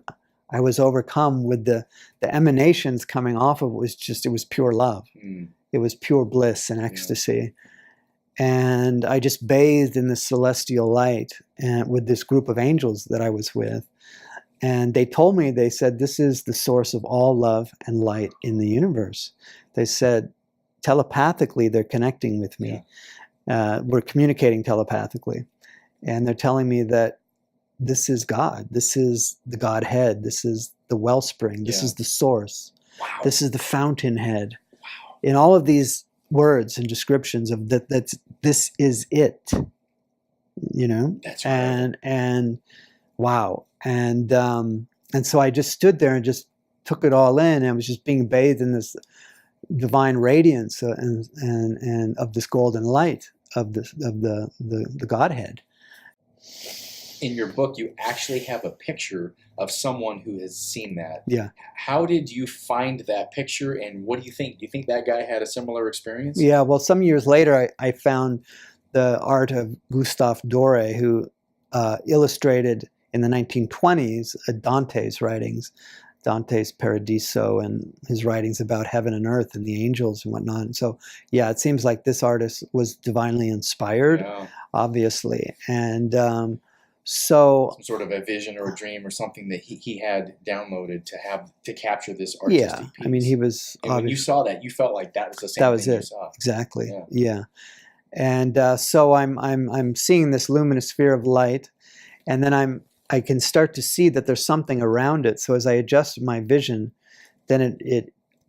I was overcome with the emanations coming off of it. It was pure love. It was pure bliss and ecstasy. And I just bathed in this celestial light and with this group of angels that I was with. And they told me, they said, this is the source of all love and light in the universe. They said, telepathically, they're connecting with me. We're communicating telepathically. And they're telling me that this is God. This is the Godhead. This is the wellspring. This is the source. Wow. This is the fountainhead. Wow. In all of these words and descriptions of this is it. That's right. And wow. And so I just stood there and just took it all in. And I was just being bathed in this divine radiance and of this golden light of the Godhead. In your book, you actually have a picture of someone who has seen that. Yeah. How did you find that picture, and what do you think? Do you think that guy had a similar experience? Yeah. Well, some years later, I found the art of Gustave Doré, who illustrated in the 1920s Dante's writings, Dante's Paradiso, and his writings about heaven and earth and the angels and whatnot. And so, yeah, it seems like this artist was divinely inspired, obviously. And so some sort of a vision or a dream or something that he had downloaded to capture this artistic piece. I mean, he was. And when you saw that, you felt like that was the same that was thing it. You saw. Exactly. Yeah. And so I'm seeing this luminous sphere of light, and then I can start to see that there's something around it. So as I adjust my vision, then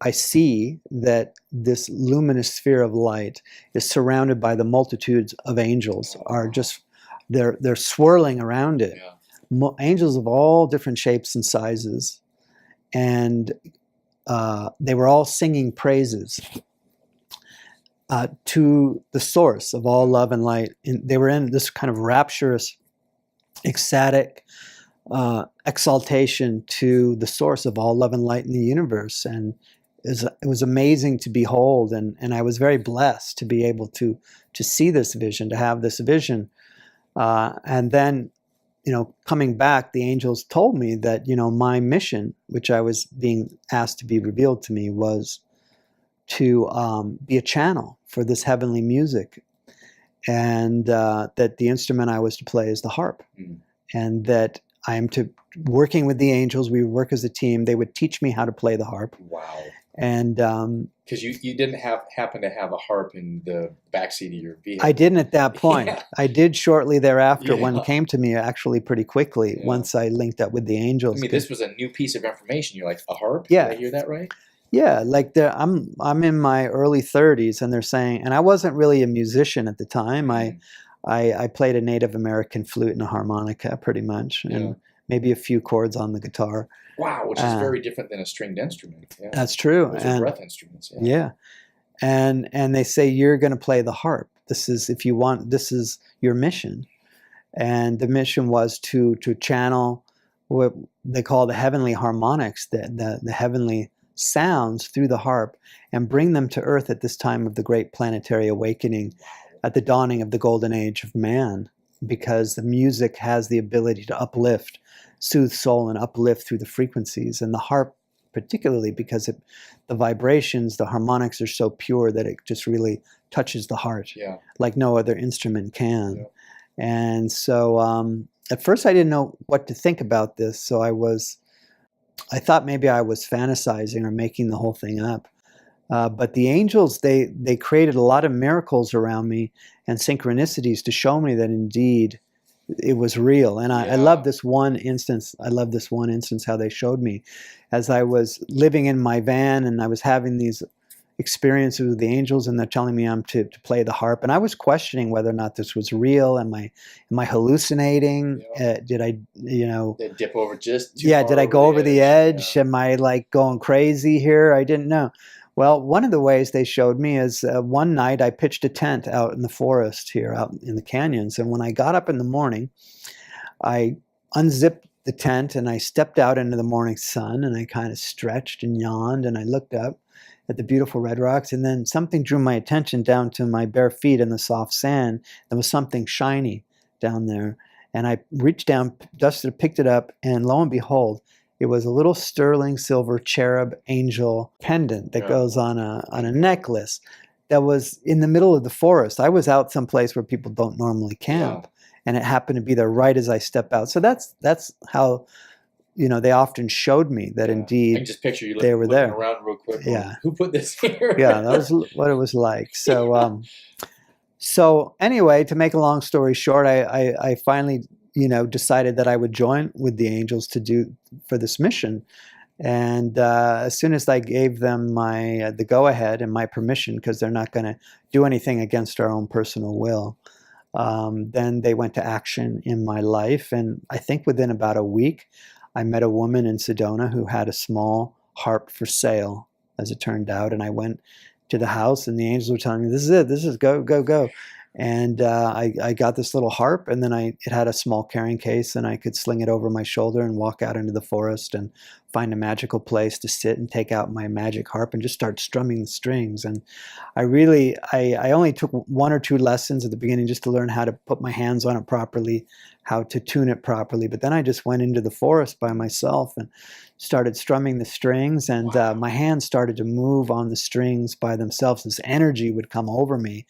I see that this luminous sphere of light is surrounded by the multitudes of angels. They're swirling around it. Angels of all different shapes and sizes, and they were all singing praises to the source of all love and light. They were in this kind of rapturous, ecstatic exaltation to the source of all love and light in the universe. And it was amazing to behold, and I was very blessed to be able to see this vision, to have this vision. And then, coming back, the angels told me that, my mission, which I was being asked to be revealed to me, was to be a channel for this heavenly music. And that the instrument I was to play is the harp. And that I am working with the angels. We would work as a team. They would teach me how to play the harp. Wow. And Because you didn't happen to have a harp in the backseat of your vehicle. I didn't at that point. Yeah. I did shortly thereafter. Yeah. One came to me actually pretty quickly Yeah. once I linked up with the angels. I mean, this was a new piece of information. You're like, a harp? Yeah. Did I hear that right? Yeah, like I'm in my early 30s, and they're saying, and I wasn't really a musician at the time. I played a Native American flute and a harmonica, pretty much, and maybe a few chords on the guitar. Wow, which is very different than a stringed instrument. Yeah. That's true. Those are breath instruments. Yeah. And they say you're going to play the harp. This is, if you want, this is your mission. And the mission was to channel what they call the heavenly harmonics, the heavenly sounds through the harp, and bring them to earth at this time of the great planetary awakening, at the dawning of the golden age of man, because the music has the ability to uplift, soothe soul, and uplift through the frequencies. And the harp particularly, because the vibrations, the harmonics are so pure that it just really touches the heart, like no other instrument can. And so at first I didn't know what to think about this, so I thought maybe I was fantasizing or making the whole thing up. But the angels, they created a lot of miracles around me and synchronicities to show me that indeed it was real. And I love this one instance. I love this one instance how they showed me as I was living in my van and I was having these experiences with the angels, and they're telling me I'm to play the harp. And I was questioning whether or not this was real. Am I hallucinating? Did I, Did dip over just too did I go over the edge? Am I like going crazy here? I didn't know. Well, one of the ways they showed me is one night I pitched a tent out in the forest here, out in the canyons. And when I got up in the morning, I unzipped the tent and I stepped out into the morning sun and I kind of stretched and yawned and I looked up at the beautiful red rocks, and then something drew my attention down to my bare feet in the soft sand. There was something shiny down there. And I reached down, dusted it, picked it up, and lo and behold, it was a little sterling silver cherub angel pendant that goes on a necklace that was in the middle of the forest. I was out someplace where people don't normally camp, and it happened to be there right as I step out. So that's how, they often showed me that indeed I can just picture you they were there. Around real quick. Who put this here? That was what it was like. So, so anyway, to make a long story short, I finally, decided that I would join with the angels to do for this mission. And as soon as I gave them the go-ahead and my permission, because they're not going to do anything against our own personal will, then they went to action in my life. And I think within about a week, I met a woman in Sedona who had a small harp for sale, as it turned out. And I went to the house and the angels were telling me, this is it, this is go, go, go. And I got this little harp, and then it had a small carrying case, and I could sling it over my shoulder and walk out into the forest and find a magical place to sit and take out my magic harp and just start strumming the strings. And I only took 1 or 2 lessons at the beginning just to learn how to put my hands on it properly, how to tune it properly. But then I just went into the forest by myself and started strumming the strings, and my hands started to move on the strings by themselves. This energy would come over me.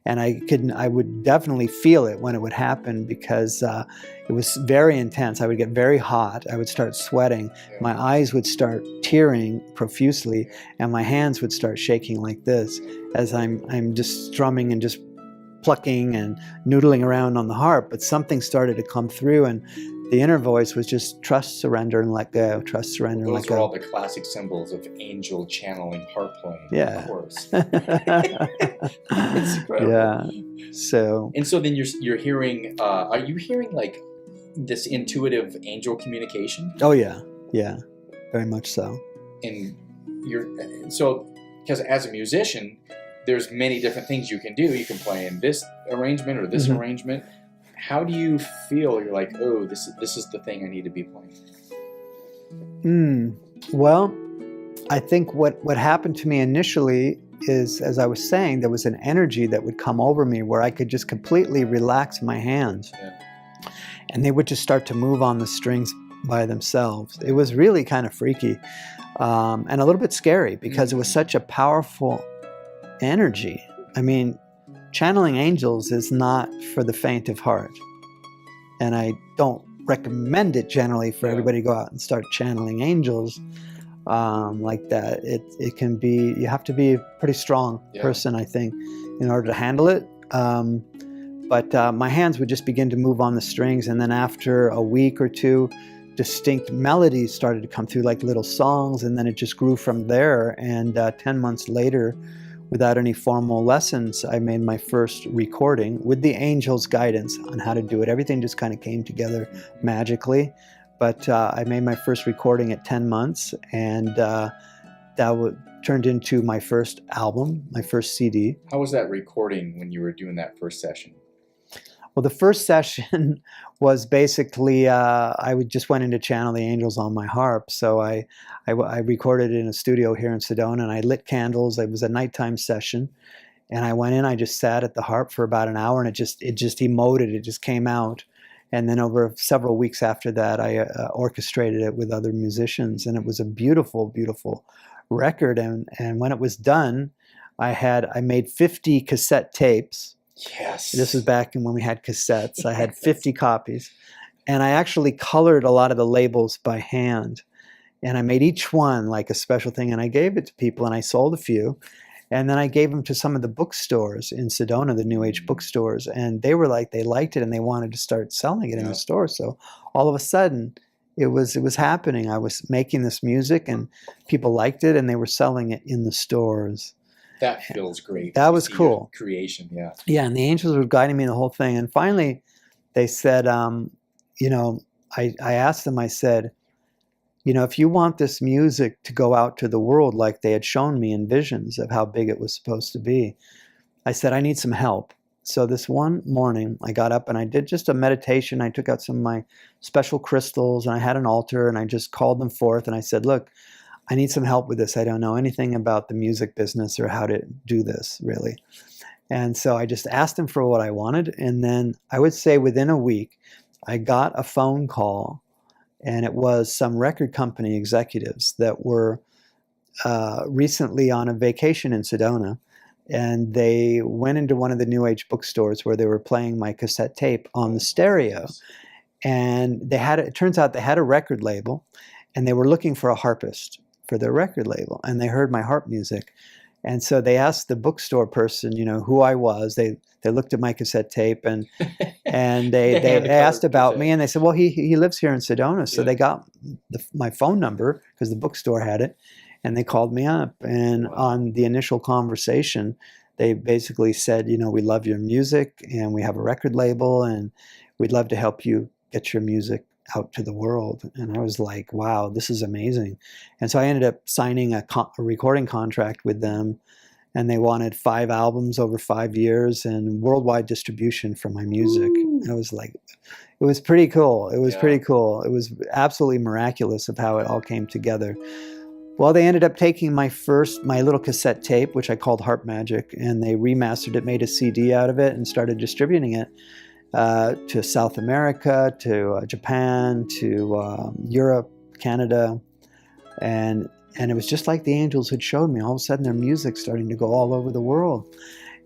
And I would definitely feel it when it would happen, because it was very intense. I would get very hot. I would start sweating. My eyes would start tearing profusely, and my hands would start shaking like this as I'm just strumming and just plucking and noodling around on the harp. But something started to come through, and the inner voice was just trust, surrender, and let go. Trust, surrender, and let go. Those are all the classic symbols of angel channeling harp playing. Yeah. Of course. It's incredible. Yeah. So. And so then you're hearing. Are you hearing like this intuitive angel communication? Oh yeah. Yeah. Very much so. And because as a musician, there's many different things you can do. You can play in this arrangement or this arrangement. How do you feel? You're like, oh, this is the thing I need to be playing. Well, I think what happened to me initially is, as I was saying, there was an energy that would come over me where I could just completely relax my hands. Yeah. And they would just start to move on the strings by themselves. It was really kind of freaky and a little bit scary, because it was such a powerful energy. I mean, channeling angels is not for the faint of heart. And I don't recommend it generally for everybody to go out and start channeling angels. like that. It can be, you have to be a pretty strong Yeah. person, I think, in order to handle it. But my hands would just begin to move on the strings, and then after a week or two, distinct melodies started to come through, like little songs, and then it just grew from there. And 10 months later, without any formal lessons, I made my first recording with the angel's guidance on how to do it. Everything just kind of came together magically. But I made my first recording at 10 months, and turned into my first album, my first CD. How was that recording when you were doing that first session? Well, the first session was basically, just went in to channel the angels on my harp. So I recorded in a studio here in Sedona, and I lit candles. It was a nighttime session. And I went in, I just sat at the harp for about an hour, and it just emoted, it just came out. And then over several weeks after that, I orchestrated it with other musicians, and it was a beautiful, beautiful record. And when it was done, I made 50 cassette tapes. Yes. This was back when we had cassettes. I had 50 copies, and I actually colored a lot of the labels by hand, and I made each one like a special thing, and I gave it to people, and I sold a few, and then I gave them to some of the bookstores in Sedona, the New Age bookstores, and they were like, they liked it, and they wanted to start selling it in the store. So all of a sudden, it was happening. I was making this music, and people liked it, and they were selling it in the stores. That feels great. That was cool. Creation, yeah. Yeah, and the angels were guiding me in the whole thing. And finally, they said, I asked them, I said, if you want this music to go out to the world like they had shown me in visions of how big it was supposed to be, I said, I need some help. So this one morning, I got up and I did just a meditation. I took out some of my special crystals, and I had an altar, and I just called them forth. And I said, look, I need some help with this. I don't know anything about the music business or how to do this, really. And so I just asked them for what I wanted. And then I would say within a week, I got a phone call, and it was some record company executives that were recently on a vacation in Sedona. And they went into one of the New Age bookstores where they were playing my cassette tape on the stereo. And it turns out they had a record label, and they were looking for a harpist for their record label, and they heard my harp music, and so they asked the bookstore person, who I was. They looked at my cassette tape, and they asked about me, and they said, well, he lives here in Sedona. So they got my phone number because the bookstore had it, and they called me up. And on the initial conversation, they basically said, we love your music, and we have a record label, and we'd love to help you get your music out to the world. And I was like, wow, this is amazing. And so I ended up signing a recording contract with them, and they wanted 5 albums over 5 years and worldwide distribution for my music. And I was like, it was pretty cool. It was pretty cool. It was absolutely miraculous of how it all came together. Well, they ended up taking my little cassette tape, which I called Harp Magic, and they remastered it, made a CD out of it, and started distributing it to South America, to Japan, to Europe, Canada, and it was just like the angels had showed me. All of a sudden, their music's starting to go all over the world.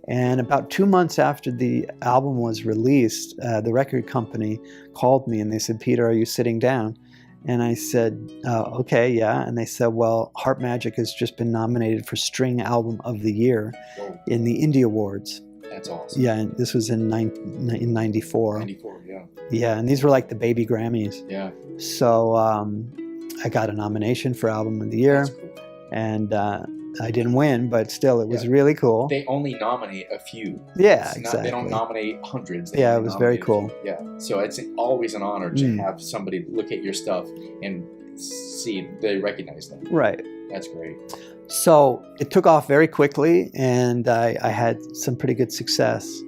And about 2 months after the album was released, the record company called me, and they said, Peter, are you sitting down? And I said, okay, yeah. And they said, well, Harp Magic has just been nominated for String Album of the Year in the Indie Awards. That's awesome. Yeah, and this was in 94. 94, yeah. Yeah, and these were like the baby Grammys. Yeah. So I got a nomination for Album of the Year. That's cool. And I didn't win, but still, it was really cool. They only nominate a few. Yeah, exactly. They don't nominate hundreds. Yeah, it was very cool. Yeah, so it's always an honor to have somebody look at your stuff and see they recognize them. Right. That's great. So it took off very quickly, and I had some pretty good success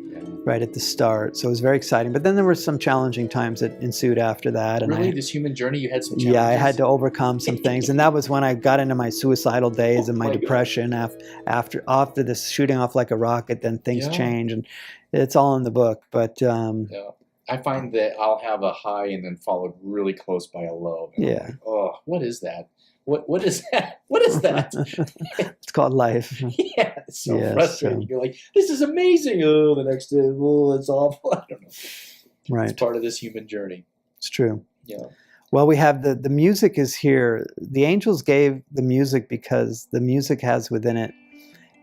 right at the start. So it was very exciting. But then there were some challenging times that ensued after that. And really? This human journey, you had some challenges? Yeah, I had to overcome some things. And that was when I got into my suicidal days and my depression. After this shooting off like a rocket, then things change. And it's all in the book. But I find that I'll have a high and then followed really close by a low. And I'm like, oh, what is that? What is that? What is that? It's called life. Yeah, it's so frustrating. You're like, this is amazing. Oh, the next day, oh, it's awful. I don't know. Right. It's part of this human journey. It's true. Yeah. Well, we have the music is here. The angels gave the music because the music has within it,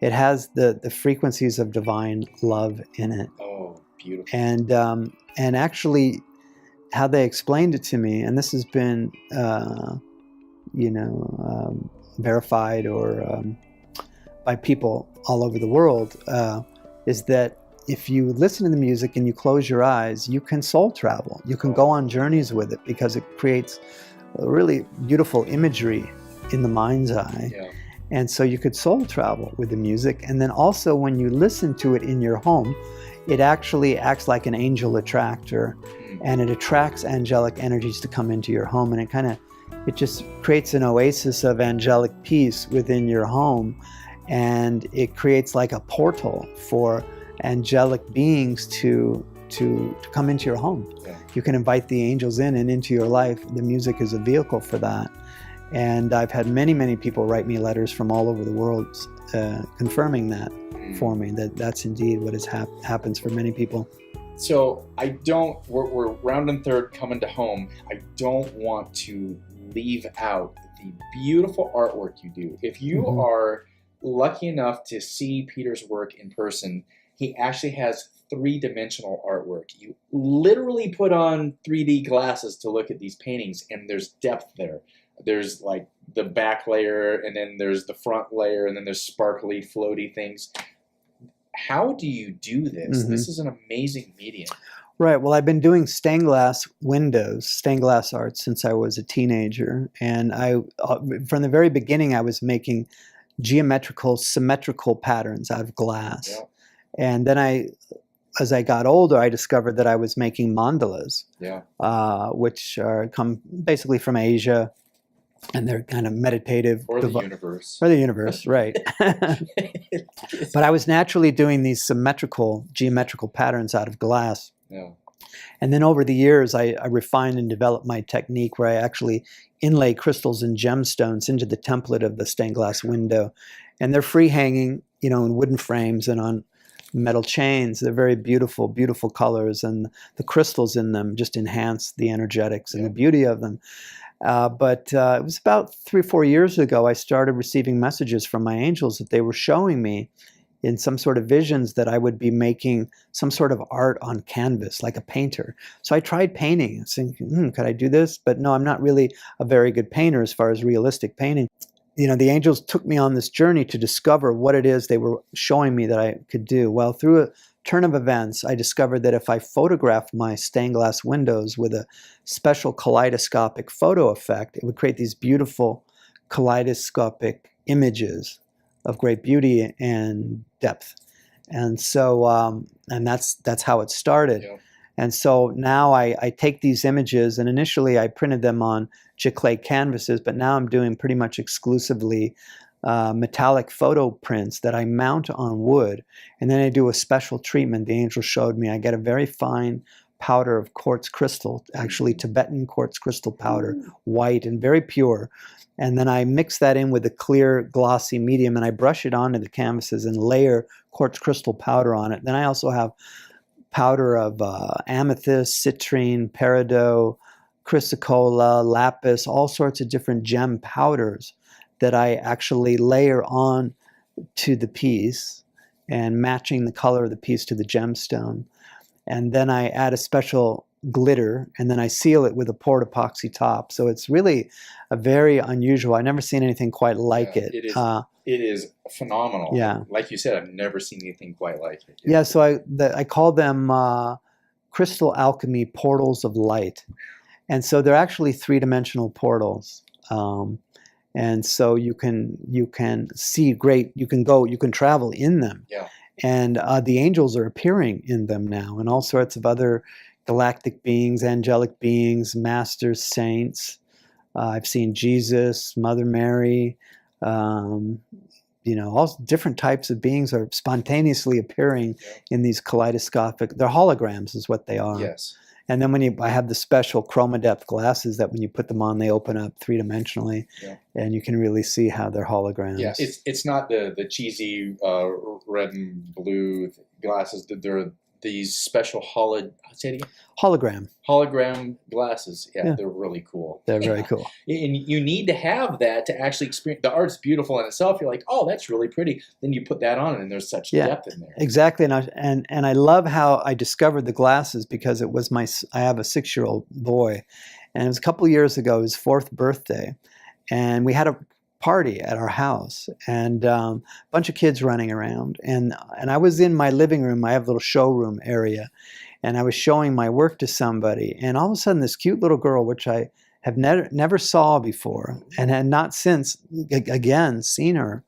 it has the frequencies of divine love in it. Oh, beautiful. And actually, how they explained it to me, and this has been, verified or by people all over the world, is that if you listen to the music and you close your eyes, you can soul travel. You can go on journeys with it because it creates a really beautiful imagery in the mind's eye. Yeah. And so you could soul travel with the music. And then also when you listen to it in your home, it actually acts like an angel attractor, and it attracts angelic energies to come into your home. And it just creates an oasis of angelic peace within your home. And it creates like a portal for angelic beings to come into your home. Yeah. You can invite the angels in and into your life. The music is a vehicle for that. And I've had many people write me letters from all over the world confirming that for me, that's indeed what happens for many people. So we're round and third coming to home. I don't want to leave out the beautiful artwork you do. If you are lucky enough to see Peter's work in person, he actually has 3-dimensional artwork. You literally put on 3D glasses to look at these paintings, and there's depth there. There's like the back layer, and then there's the front layer, and then there's sparkly, floaty things. How do you do this? This is an amazing medium. Right. Well, I've been doing stained glass windows, stained glass art since I was a teenager. And from the very beginning, I was making geometrical, symmetrical patterns out of glass. Yeah. And then as I got older, I discovered that I was making mandalas, which come basically from Asia, and they're kind of meditative. Or the universe. Or the universe, right. But I was naturally doing these symmetrical, geometrical patterns out of glass. Yeah. And then over the years, I refined and developed my technique where I actually inlay crystals and gemstones into the template of the stained glass window. And they're free hanging, in wooden frames and on metal chains. They're very beautiful, beautiful colors. And the crystals in them just enhance the energetics and the beauty of them. But it was about 3 or 4 years ago, I started receiving messages from my angels that they were showing me in some sort of visions that I would be making some sort of art on canvas, like a painter. So I tried painting and thinking, could I do this? But no, I'm not really a very good painter as far as realistic painting. The angels took me on this journey to discover what it is they were showing me that I could do. Well, through a turn of events, I discovered that if I photographed my stained glass windows with a special kaleidoscopic photo effect, it would create these beautiful kaleidoscopic images of great beauty and depth. And so, and that's how it started. Yeah. And so now I take these images, and initially I printed them on giclée canvases, but now I'm doing pretty much exclusively metallic photo prints that I mount on wood, and then I do a special treatment. The angel showed me I get a very fine powder of quartz crystal, actually Tibetan quartz crystal powder, white and very pure. And then I mix that in with a clear, glossy medium, and I brush it onto the canvases and layer quartz crystal powder on it. Then I also have powder of amethyst, citrine, peridot, chrysocolla, lapis, all sorts of different gem powders that I actually layer on to the piece and matching the color of the piece to the gemstone. And then I add a special glitter, and then I seal it with a poured epoxy top. So it's really a very unusual. I've never seen anything quite like it. It is phenomenal. Yeah. Like you said, I've never seen anything quite like it. Yeah, so I call them crystal alchemy portals of light. And so they're actually 3-dimensional portals. And so you can see great, you can travel in them. Yeah. And the angels are appearing in them now, and all sorts of other galactic beings, angelic beings, masters, saints. I've seen Jesus, Mother Mary, all different types of beings are spontaneously appearing in these kaleidoscopic, they're holograms is what they are. Yes. And then I have the special chroma depth glasses that when you put them on, they open up 3-dimensionally, and you can really see how they're holograms. Yeah, it's not the cheesy red and blue glasses. They're these special say it again? Hologram glasses. Yeah, Yeah. they're really cool. They're very cool. And you need to have that to actually experience. The art's beautiful in itself. You're like, oh, that's really pretty. Then you put that on, and there's such depth in there. Exactly. And I love how I discovered the glasses, because it was I have a 6-year-old boy, and it was a couple of years ago, his 4th birthday, and we had a party at our house, and a bunch of kids running around, and I was in my living room. I have a little showroom area, and I was showing my work to somebody, and all of a sudden this cute little girl, which I have never saw before and had not since again seen her,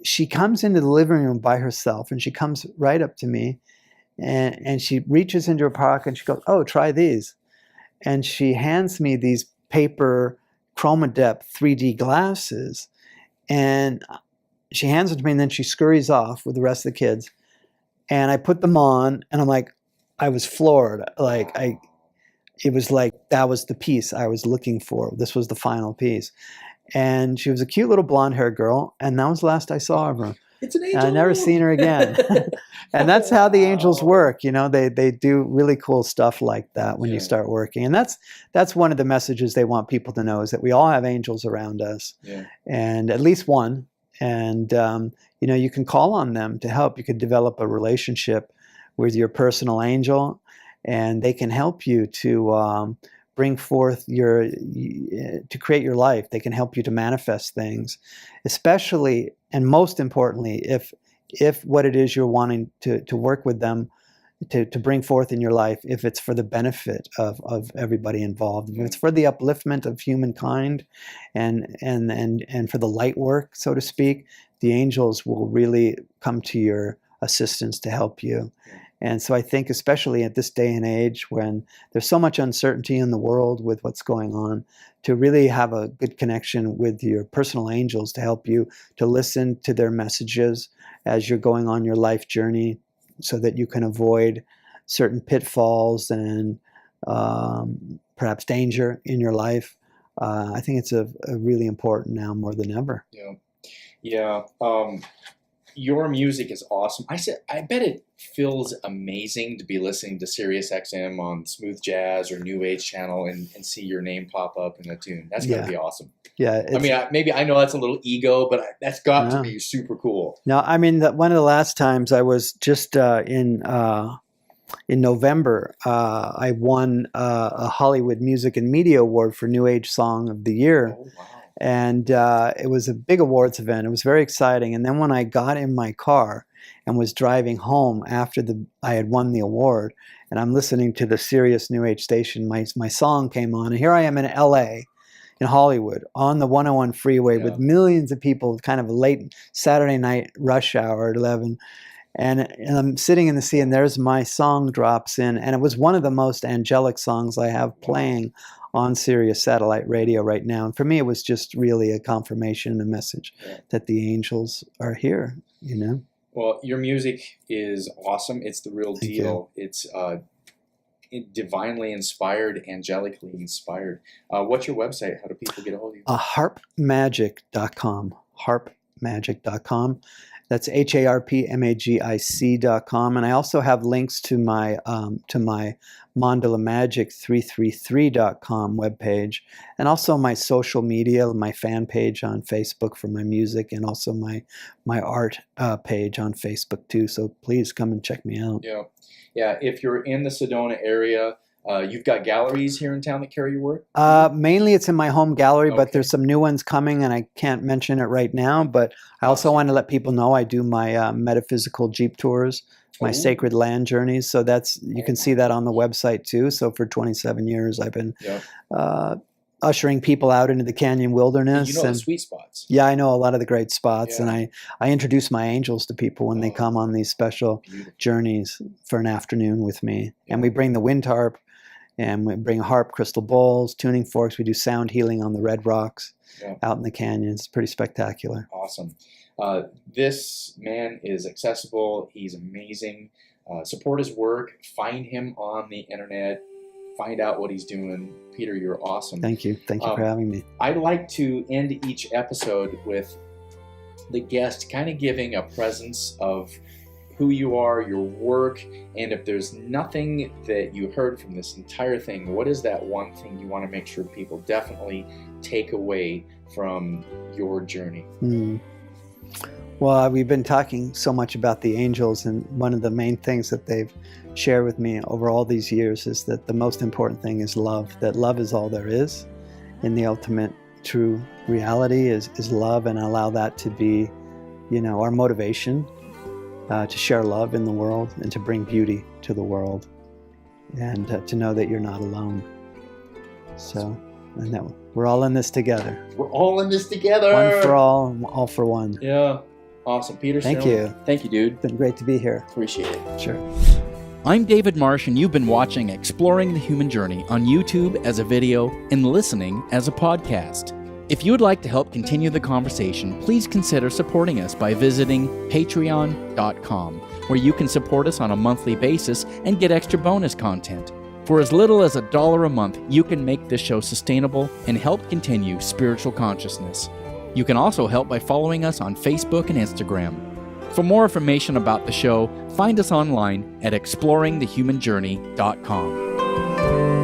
she comes into the living room by herself, and she comes right up to me, and she reaches into her pocket and she goes, "Oh, try these," and she hands me these paper ChromaDepth 3D glasses, and she hands it to me, and then she scurries off with the rest of the kids, and I put them on, and I'm like, I was floored. Like it was like that was the piece I was looking for. This was the final piece. And she was a cute little blonde-haired girl, and that was the last I saw of her. It's an angel. And I never seen her again. And that's how the angels work. You know, they do really cool stuff like that when you start working. And that's one of the messages they want people to know, is that we all have angels around us, and at least one. And you know, you can call on them to help. You could develop a relationship with your personal angel, and they can help you to bring forth to create your life. They can help you to manifest things, especially and most importantly, if what it is you're wanting to work with them to bring forth in your life, if it's for the benefit of everybody involved, if it's for the upliftment of humankind and for the light work, so to speak, the angels will really come to your assistance to help you. And so I think, especially at this day and age when there's so much uncertainty in the world with what's going on, to really have a good connection with your personal angels to help you to listen to their messages as you're going on your life journey, so that you can avoid certain pitfalls and perhaps danger in your life. I think it's a really important now more than ever. Yeah. Your music is awesome. I bet it feels amazing to be listening to Sirius XM on Smooth Jazz or New Age channel and see your name pop up in a tune. That's got to be awesome. Yeah. I mean, maybe I know that's a little ego, but that's got to be super cool. No, I mean, one of the last times I was just in November, I won a Hollywood Music and Media Award for New Age Song of the Year. Oh, wow. And it was a big awards event. It was very exciting. And then when I got in my car and was driving home after I had won the award, and I'm listening to the Sirius New Age station, my song came on. And here I am in LA, in Hollywood, on the 101 freeway with millions of people, kind of a late Saturday night rush hour at 11. And I'm sitting in the sea, and there's my song drops in. And it was one of the most angelic songs I have playing on Sirius satellite radio right now. And for me, it was just really a confirmation and a message that the angels are here, you know? Well, your music is awesome. It's the real deal. It's divinely inspired, angelically inspired. What's your website? How do people get a hold of you? Harpmagic.com. Harpmagic.com. That's HARPMAGIC.com. And I also have links to my MandalaMagic333.com webpage, and also my social media, my fan page on Facebook for my music, and also my art page on Facebook too. So please come and check me out. Yeah. If you're in the Sedona area, you've got galleries here in town that carry your work? Mainly it's in my home gallery, but there's some new ones coming, and I can't mention it right now. But I also want to let people know I do my metaphysical Jeep tours, my sacred land journeys. So you can see that on the website too. So for 27 years, I've been ushering people out into the canyon wilderness. You know the sweet spots. Yeah, I know a lot of the great spots, and I introduce my angels to people when they come on these special journeys for an afternoon with me. And we bring the wind harp, and we bring harp, crystal bowls, tuning forks. We do sound healing on the red rocks out in the canyons. It's pretty spectacular. Awesome. This man is accessible. He's amazing. Support his work. Find him on the internet. Find out what he's doing. Peter, you're awesome. Thank you. Thank you for having me. I'd like to end each episode with the guest kind of giving a presence of who you are, your work, and if there's nothing that you heard from this entire thing, what is that one thing you want to make sure people definitely take away from your journey? Well, we've been talking so much about the angels, and one of the main things that they've shared with me over all these years is that the most important thing is love, that love is all there is, and the ultimate true reality is love, and allow that to be, our motivation to share love in the world and to bring beauty to the world, and to know that you're not alone. So, and that we're all in this together. We're all in this together. One for all for one. Yeah. Awesome. Peter, thank you. Thank you, dude. It's been great to be here. Appreciate it. Sure. I'm David Marsh, and you've been watching Exploring the Human Journey on YouTube as a video and listening as a podcast. If you would like to help continue the conversation, please consider supporting us by visiting patreon.com, where you can support us on a monthly basis and get extra bonus content. For as little as $1 a month, you can make this show sustainable and help continue spiritual consciousness. You can also help by following us on Facebook and Instagram. For more information about the show, find us online at exploringthehumanjourney.com.